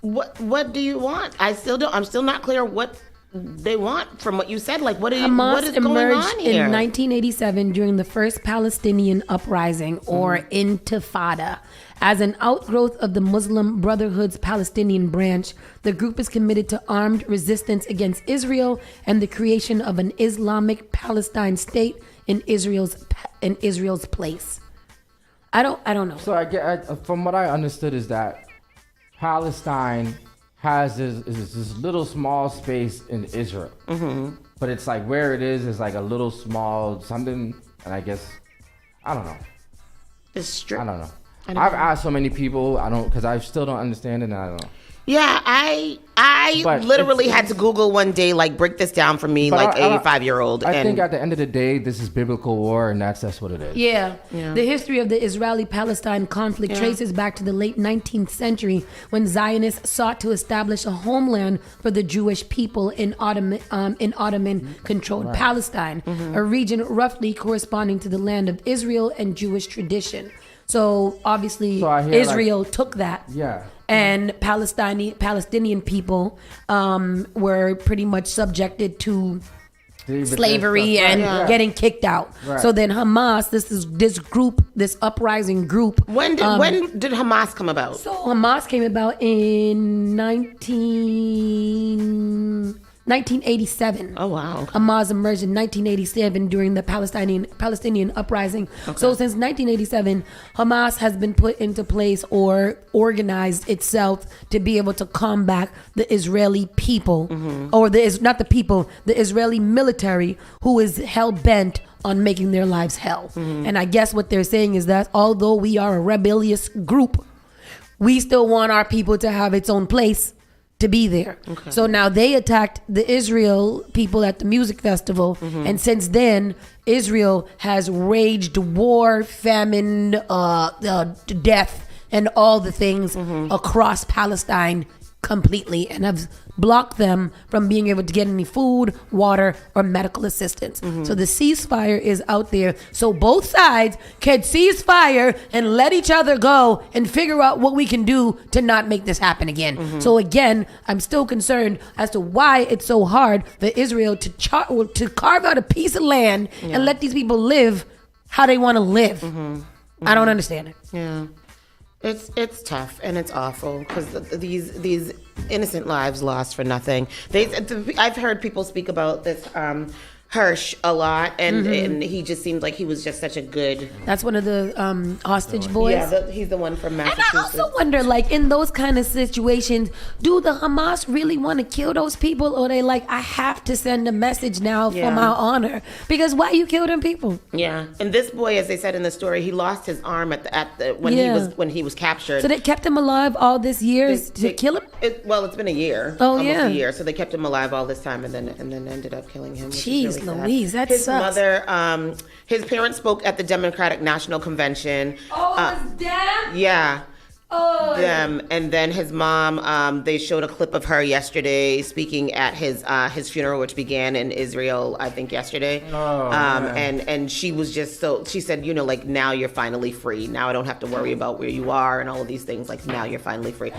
what do you want? I'm still not clear what they want from what you said. Like, what is going on here? Hamas emerged in 1987 during the first Palestinian uprising, or Intifada. As an outgrowth of the Muslim Brotherhood's Palestinian branch, the group is committed to armed resistance against Israel and the creation of an Islamic Palestine state in Israel's place. I don't know. So from what I understood is that Palestine has this little small space in Israel, but it's like where it is like a little small something, and I guess I don't know. It's true. I don't know. I've asked so many people, because I still don't understand it, and I don't know. Yeah, I literally had to Google one day, like, break this down for me, like a 5-year-old. I think at the end of the day, this is biblical war, and that's what it is. Yeah. The history of the Israeli-Palestine conflict traces back to the late 19th century, when Zionists sought to establish a homeland for the Jewish people in Ottoman-controlled Palestine, a region roughly corresponding to the land of Israel and Jewish tradition. So obviously, Israel took that. Yeah. And Palestinian people were pretty much subjected to slavery and getting kicked out. Right. So then Hamas, this uprising group. When did Hamas come about? So Hamas came about in 1987. Oh, wow. Hamas emerged in 1987 during the Palestinian uprising. Okay. So since 1987, Hamas has been put into place or organized itself to be able to combat the Israeli people, or the Israeli military, who is hell-bent on making their lives hell. And I guess what they're saying is that although we are a rebellious group, we still want our people to have its own place. to be there. Okay. So now they attacked the Israel people at the music festival. And since then, Israel has waged war, famine, death, and all the things across Palestine completely, and have blocked them from being able to get any food, water, or medical assistance. So the ceasefire is out there so both sides can cease fire and let each other go and figure out what we can do to not make this happen again. So again, I'm still concerned as to why it's so hard for Israel to carve out a piece of land and let these people live how they want to live. I don't understand it. Yeah. It's tough and it's awful because these innocent lives lost for nothing. I've heard people speak about this Hirsch a lot, and he just seemed like he was just such a good. That's one of the hostage boys. Yeah, he's the one from Massachusetts. And I also wonder, like, in those kind of situations, do the Hamas really want to kill those people, or they like, I have to send a message now for my honor? Because why you kill them people? Yeah, and this boy, as they said in the story, he lost his arm when he was captured. So they kept him alive all this years to kill him. It's been a year. Oh, almost yeah. a year. So they kept him alive all this time, and then ended up killing him. Jeez, Louise, that his sucks. Mother, his parents spoke at the Democratic National Convention. Oh, it was them? Yeah. Oh. Them. And then his mom, they showed a clip of her yesterday speaking at his funeral, which began in Israel, I think, yesterday. And she was just she said, like, now you're finally free. Now I don't have to worry about where you are and all of these things. Like, now you're finally free.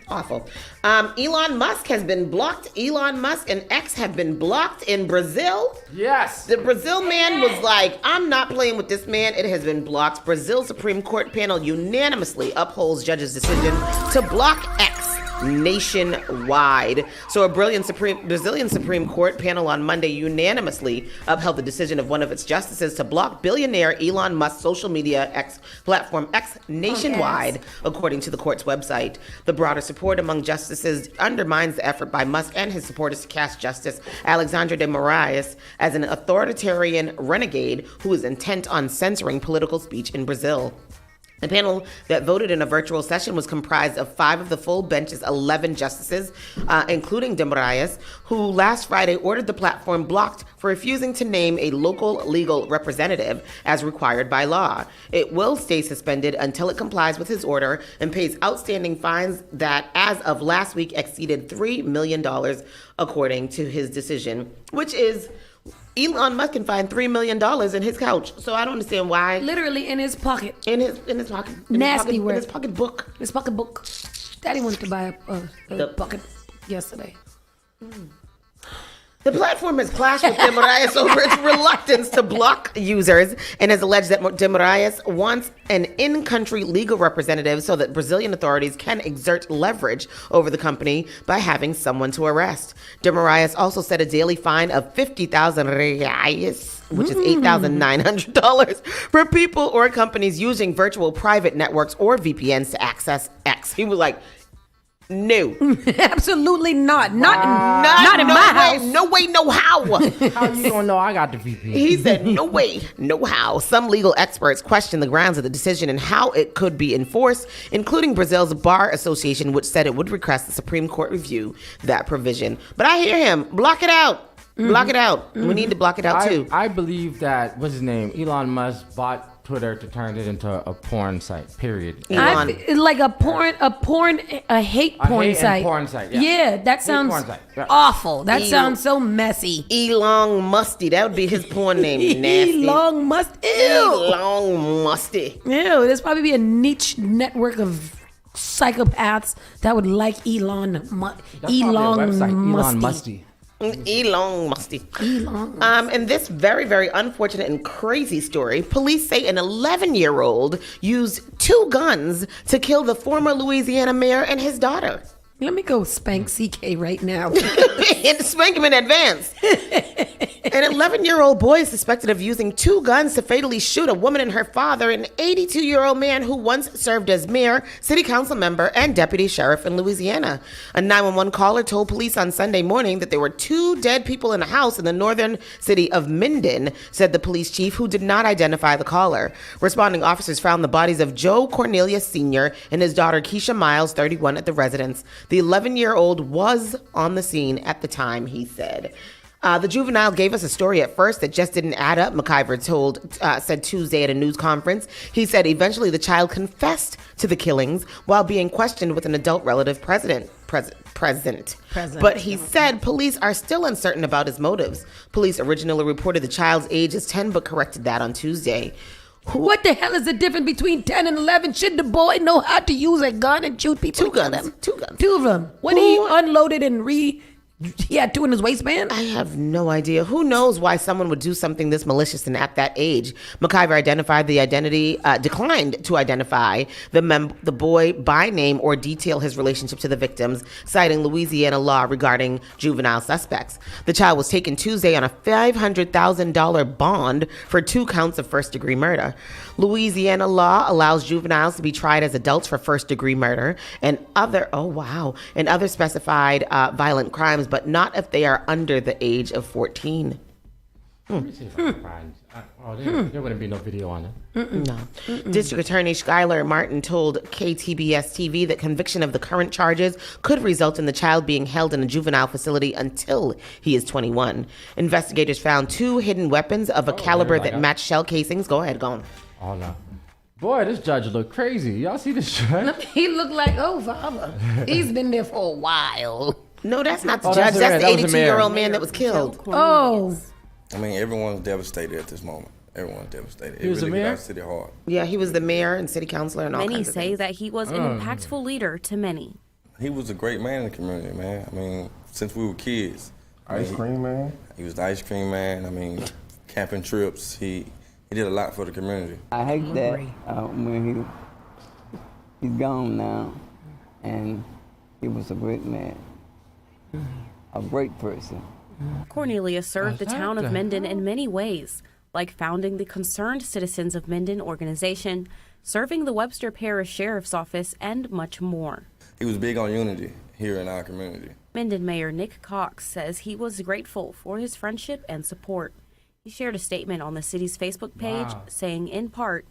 Awful. Elon Musk has been blocked. Elon Musk and X have been blocked in Brazil. Yes. The Brazil man was like, I'm not playing with this man. It has been blocked. Brazil Supreme Court panel unanimously upholds judge's decision to block X nationwide. So a Brazilian Supreme Court panel on Monday unanimously upheld the decision of one of its justices to block billionaire Elon Musk's social media platform X nationwide, according to the court's website. The broader support among justices undermines the effort by Musk and his supporters to cast Justice Alexandre de Moraes as an authoritarian renegade who is intent on censoring political speech in Brazil. The panel that voted in a virtual session was comprised of 5 of the full bench's 11 justices, including de Moraes, who last Friday ordered the platform blocked for refusing to name a local legal representative as required by law. It will stay suspended until it complies with his order and pays outstanding fines that, as of last week, exceeded $3 million, according to his decision, which is... Elon Musk can find $3 million in his couch, so I don't understand why. Literally in his pocket. In his pocket. Nasty word. In his pocketbook. His pocketbook. Daddy wanted to buy a pocket yesterday. The platform has clashed with de Moraes over its reluctance to block users and has alleged that de Moraes wants an in-country legal representative so that Brazilian authorities can exert leverage over the company by having someone to arrest. De Moraes also set a daily fine of 50,000 reais, which is $8,900, for people or companies using virtual private networks or VPNs to access X. He was like, no. Absolutely not. Not in my house. No way, no how. How you gonna know I got the VPN? He said, no way, no how. Some legal experts question the grounds of the decision and how it could be enforced, including Brazil's Bar Association, which said it would request the Supreme Court review that provision. But I hear him. Block it out. Block it out. We need to block it out, too. I believe that, what's his name? Elon Musk bought Twitter to turn it into a porn site, period. Like a hate porn site. Porn site, yeah. That sounds awful. That sounds so messy. Elon Musty. That would be his porn name. Nasty. Elon Musty. Ew. Elon Musty. Ew. There's probably be a niche network of psychopaths that would like Elon Musty. Elon Musty. Elon Musty. In this very, very unfortunate and crazy story, police say an 11-year-old used 2 guns to kill the former Louisiana mayor and his daughter. Let me go spank CK right now. And spank him in advance. An 11-year-old boy is suspected of using 2 guns to fatally shoot a woman and her father, an 82-year-old man who once served as mayor, city council member, and deputy sheriff in Louisiana. A 911 caller told police on Sunday morning that there were 2 dead people in a house in the northern city of Minden, said the police chief, who did not identify the caller. Responding officers found the bodies of Joe Cornelius Sr. and his daughter Keisha Miles, 31, at the residence. The 11-year-old was on the scene at the time, he said. The juvenile gave us a story at first that just didn't add up, McIver said Tuesday at a news conference. He said eventually the child confessed to the killings while being questioned with an adult relative present. But he said police are still uncertain about his motives. Police originally reported the child's age as 10, but corrected that on Tuesday. What the hell is the difference between 10 and 11? Should the boy know how to use a gun and shoot people? 2 guns. 2 guns. 2 of them. When he unloaded and he had 2 in his waistband? I have no idea. Who knows why someone would do something this malicious and at that age? McIver declined to identify the boy by name or detail his relationship to the victims, citing Louisiana law regarding juvenile suspects. The child was taken Tuesday on a $500,000 bond for 2 counts of first-degree murder. Louisiana law allows juveniles to be tried as adults for first-degree murder and other specified violent crimes, but not if they are under the age of 14. Let me see if I can find. There wouldn't be no video on it. No. District Attorney Skylar Martin told KTBS TV that conviction of the current charges could result in the child being held in a juvenile facility until he is 21. Investigators found 2 hidden weapons of a caliber that matched shell casings. Go ahead, go on. Oh, no. Boy, this judge look crazy. Y'all see this judge? He looked like, father. He's been there for a while. No, that's not the judge. That's the 82-year-old man that was killed. Oh. I mean, everyone's devastated at this moment. Everyone's devastated. He was the mayor? City Hall. Yeah, he was the mayor and city councilor and all Many kinds of say things. that he was an impactful leader to many. He was a great man in the community, man. I mean, since we were kids. Ice cream man? He was the ice cream man. I mean, camping trips. He did a lot for the community. I hate that when he's gone now, and he was a great man, a great person. Cornelius served the town of Minden in many ways, like founding the Concerned Citizens of Minden organization, serving the Webster Parish Sheriff's Office, and much more. He was big on unity here in our community. Minden Mayor Nick Cox says he was grateful for his friendship and support. He shared a statement on the city's Facebook page saying, in part,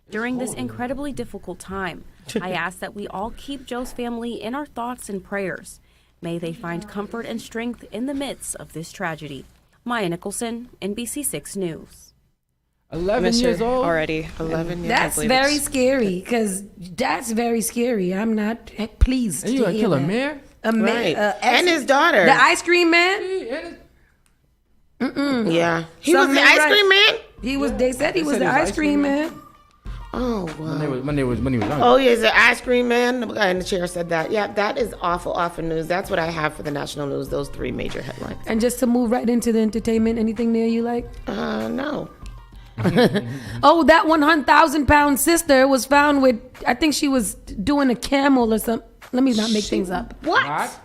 during this incredibly difficult time, I ask that we all keep Joe's family in our thoughts and prayers. May they find comfort and strength in the midst of this tragedy. Maya Nicholson, NBC6 News. 11 years old? Already. 11 years. That's very scary, because that's very scary. I'm not pleased And you to gonna hear kill a that. mayor? Right. And his daughter. The ice cream man? Yeah. He was the ice cream man? They said he was the ice cream man. Oh, wow. When he was young. Oh, yeah, he's the ice cream man. The guy in the chair said that. Yeah, that is awful news. That's what I have for the national news, those 3 major headlines. And just to move right into the entertainment, anything there you like? No. Oh, that 100,000-pound sister was found with, I think she was doing a camel or something. Let me not make things up. What?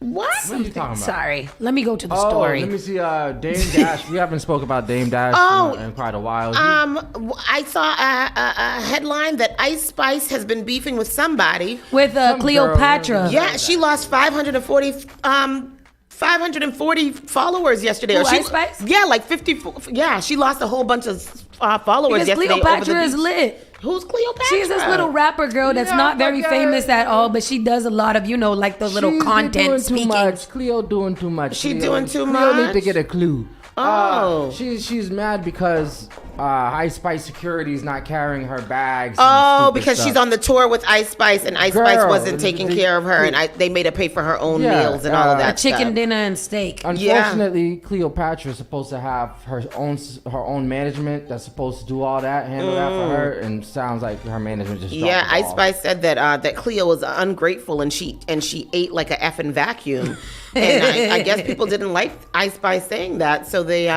What are you talking about? Sorry. Let me go to the story. Let me see. Dame Dash. We haven't spoke about Dame Dash in quite a while. I saw a headline that Ice Spice has been beefing with somebody. With Cleopatra. Yeah, she lost 540 followers yesterday. Who, Ice Spice? Yeah, like 54. Yeah, she lost a whole bunch of followers because yesterday. Cleopatra is lit. Who's Cleopatra? She's this little rapper girl that's not very famous at all, but she does a lot of, like the little content doing speaking. Too much. Cleo doing too much. She doing too Cleo much? need to get a clue. Oh. She's mad because Ice Spice Security is not carrying her bags. Oh, because she's on the tour with Ice Spice, and Ice Spice wasn't taking care of her, and they made her pay for her own meals and all of that chicken stuff. dinner and steak. Unfortunately, Cleopatra is supposed to have her own management that's supposed to do all that, handle that for her, and sounds like her management just dropped the ball. Ice Spice said that Cleo was ungrateful and she ate like a effing vacuum. And I guess people didn't like Ice Spice saying that, so they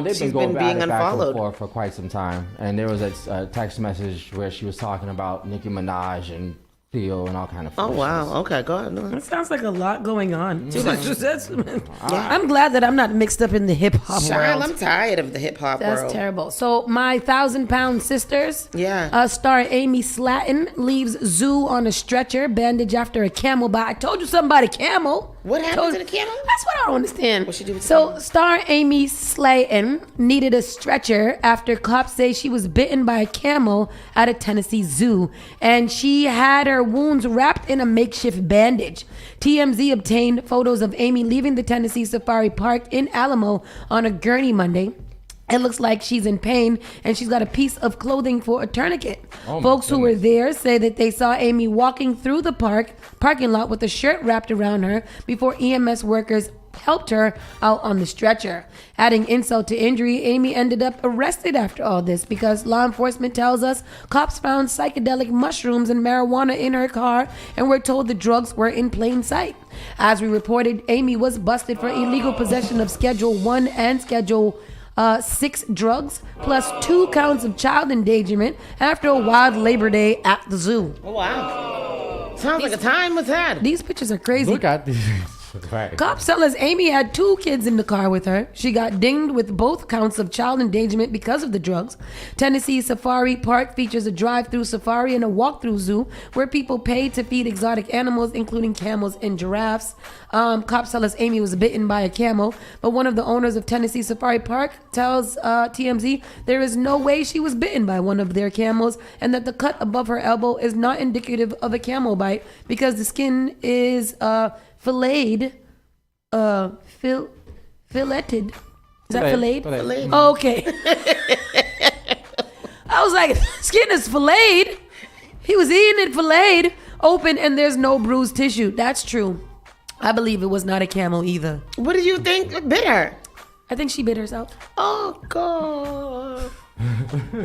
They've she's been going being back unfollowed and forth for quite some time. And there was a text message where she was talking about Nicki Minaj and Theo, and all kind of. Oh wow. Okay, go ahead. It sounds like a lot going on. Too much. I'm glad that I'm not mixed up in the hip hop Child, world. I'm tired of the hip hop world. That's terrible. So my 1,000-pound sisters, Yeah. star Amy Slatton leaves zoo on a stretcher, bandage after a camel bite. I told you something about a camel. What happened to the camel? That's what I don't understand. What she do with the So camel? star Amy Slatton needed a stretcher after cops say she was bitten by a camel at a Tennessee zoo, and she had her wounds wrapped in a makeshift bandage. TMZ obtained photos of Amy leaving the Tennessee Safari Park in Alamo on a gurney Monday. It looks like she's in pain, and she's got a piece of clothing for a tourniquet. Oh, Folks who were there say that they saw Amy walking through the parking lot with a shirt wrapped around her before EMS workers helped her out on the stretcher. Adding insult to injury, Amy ended up arrested after all this because law enforcement tells us cops found psychedelic mushrooms and marijuana in her car, and we're told the drugs were in plain sight. As we reported, Amy was busted for illegal possession of Schedule 1 and Schedule 6 drugs, plus 2 counts of child endangerment after a wild Labor Day at the zoo. Oh wow. Sounds like a time was had. These pictures are crazy. Look at these. Right. Cops tell us Amy had 2 kids in the car with her. She got dinged with both counts of child endangerment because of the drugs. Tennessee Safari Park features a drive-through safari and a walk-through zoo where people pay to feed exotic animals, including camels and giraffes. Cops tell us Amy was bitten by a camel, but one of the owners of Tennessee Safari Park tells TMZ there is no way she was bitten by one of their camels, and that the cut above her elbow is not indicative of a camel bite because the skin is filleted. Filleted. Is that filleted? Filleted. Oh, okay. I was like, skin is filleted. He was eating it filleted, open, and there's no bruised tissue. That's true. I believe it was not a camel either. What did you think bit her? I think she bit herself. Oh God.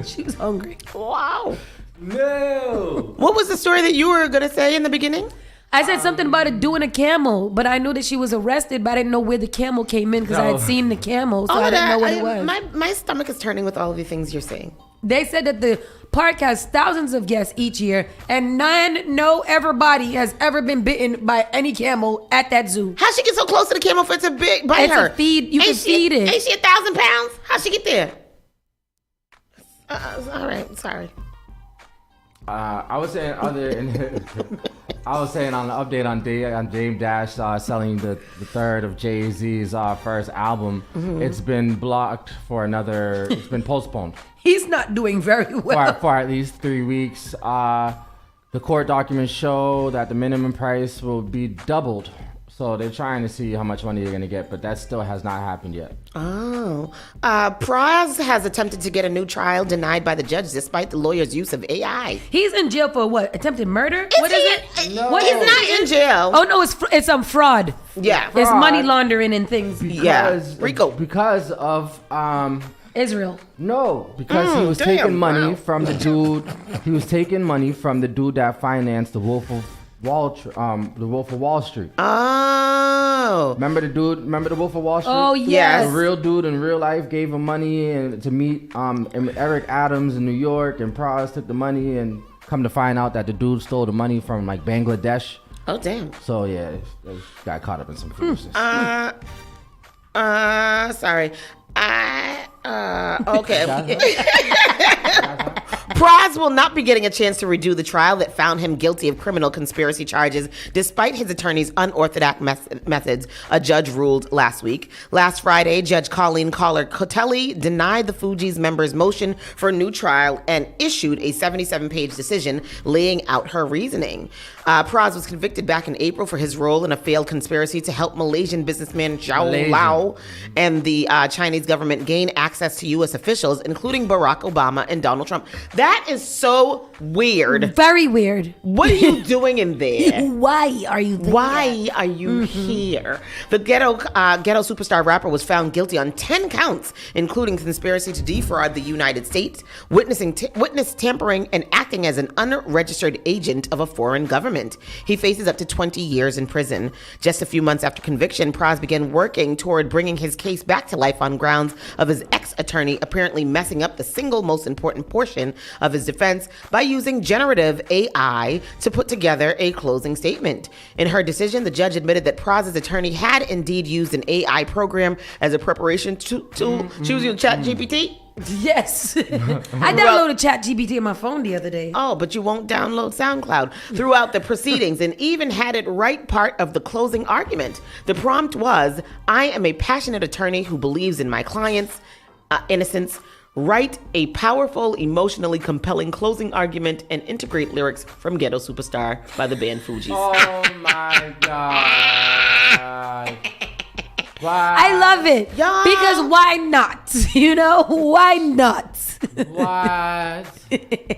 She was hungry. Wow. No. What was the story that you were gonna say in the beginning? I said something about it doing a camel, but I knew that she was arrested, but I didn't know where the camel came in because I had seen the camel, so I didn't know what it was. My stomach is turning with all of the things you're saying. They said that the park has thousands of guests each year, and everybody has ever been bitten by any camel at that zoo. How'd she get so close to the camel for it to bite her? A feed. You can feed it. Ain't she 1,000 pounds? How'd she get there? All right, sorry. I was saying on the update on Dame Dash selling the third of Jay-Z's first album. Mm-hmm. It's been blocked for another. It's been postponed. He's not doing very well. For at least 3 weeks. The court documents show that the minimum price will be doubled. So they're trying to see how much money they're going to get, but that still has not happened yet. Oh. Praz has attempted to get a new trial denied by the judge despite the lawyer's use of AI. He's in jail for what? Attempted murder? What is it? No. He's not in jail. Oh no, it's fraud. Yeah. It's Fraud. money laundering and things. Rico. Because of Israel. No, because he was taking money from the dude. He was taking money from the dude that financed the Wolf of Wall Street. Oh. Remember the dude? Remember the Wolf of Wall Street? Oh, yes. The real dude in real life gave him money and to meet Eric Adams in New York, and Praz took the money, and come to find out that the dude stole the money from like Bangladesh. Oh damn. So yeah, they got caught up in some foolishness. Sorry. Okay. Praz will not be getting a chance to redo the trial that found him guilty of criminal conspiracy charges, despite his attorney's unorthodox methods, a judge ruled last week. Last Friday, Judge Colleen Collar-Cotelli denied the Fugees members' motion for a new trial and issued a 77-page decision laying out her reasoning. Praz was convicted back in April for his role in a failed conspiracy to help Malaysian businessman Zhao Lao and the Chinese government gain access to U.S. officials, including Barack Obama and Donald Trump. That is so weird. Very weird. What are you doing in there? Why are you there? Why are you here? The ghetto superstar rapper was found guilty on 10 counts, including conspiracy to defraud the United States, witness tampering, and acting as an unregistered agent of a foreign government. He faces up to 20 years in prison. Just a few months after conviction, Praz began working toward bringing his case back to life on grounds of his ex-attorney apparently messing up the single most important portion of his defense by using generative AI to put together a closing statement. In her decision, the judge admitted that Praz's attorney had indeed used an AI program as a preparation to she was using ChatGPT? Yes. I downloaded ChatGPT on my phone the other day. Oh, but you won't download SoundCloud throughout the proceedings, and even had it write part of the closing argument. The prompt was, I am a passionate attorney who believes in my client's innocence. Write a powerful, emotionally compelling closing argument and integrate lyrics from Ghetto Superstar by the band Fugees. Oh my God. Why? I love it. Because why not? You know, why not? What?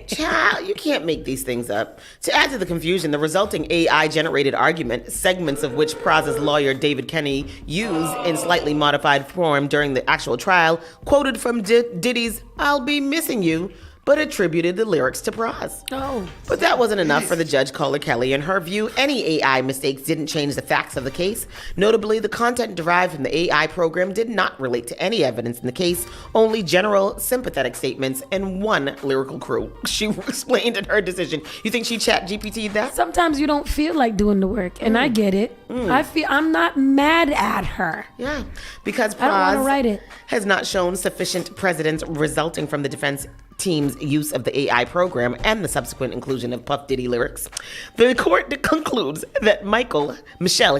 Child, you can't make these things up. To add to the confusion, the resulting AI-generated argument, segments of which Praz's lawyer David Kenny used in slightly modified form during the actual trial, quoted from Diddy's I'll Be Missing You, but attributed the lyrics to Praz. Oh. But that wasn't enough for the judge, Caller Kelly. In her view, any AI mistakes didn't change the facts of the case. Notably, the content derived from the AI program did not relate to any evidence in the case, only general sympathetic statements and one lyrical crew. She explained in her decision. You think she ChatGPT'd that? Sometimes you don't feel like doing the work, and I get it. I'm not mad at her. Yeah, because I don't want to write Praz it. has not shown sufficient precedent resulting from the defense team's use of the AI program and the subsequent inclusion of Puff Diddy lyrics. The court concludes that Michelle,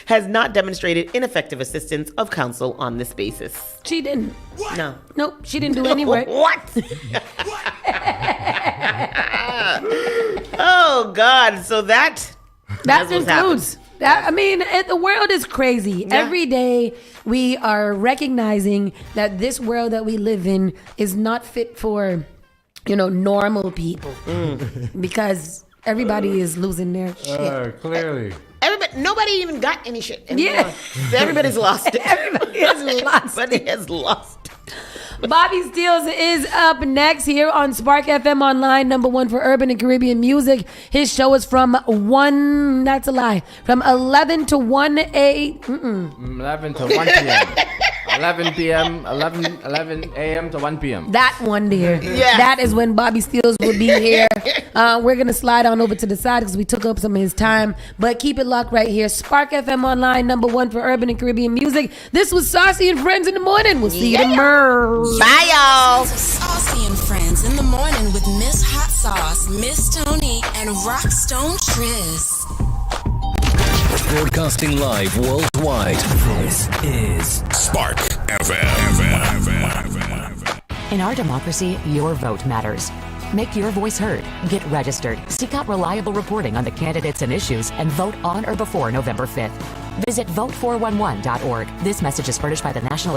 has not demonstrated ineffective assistance of counsel on this basis. She didn't. No. Nope, she didn't do any work. What? Oh, God. So that includes. The world is crazy. Yeah. Every day we are recognizing that this world that we live in is not fit for, normal people. Because everybody is losing their shit. Clearly. Nobody even got any shit anymore. Yeah. Everybody's lost it. Everybody has lost it. Bobby Steels is up next here on Spark FM Online, #1 for urban and Caribbean music. His show is from 11 to 1 11 to 1 p.m. 11 p.m., 11 a.m. to 1 p.m. That one, dear. Yeah. That is when Bobby Steels will be here. We're going to slide on over to the side because we took up some of his time. But keep it locked right here. Spark FM Online, #1 for urban and Caribbean music. This was Saucy and Friends in the Morning. We'll see you tomorrow. Bye, y'all. Saucy and Friends in the Morning with Miss Hot Sauce, Miss Tony, and Rockstone Triz. Broadcasting live worldwide. This is Spark FM. In our democracy, your vote matters. Make your voice heard. Get registered. Seek out reliable reporting on the candidates and issues and vote on or before November 5th. Visit vote411.org. This message is furnished by the National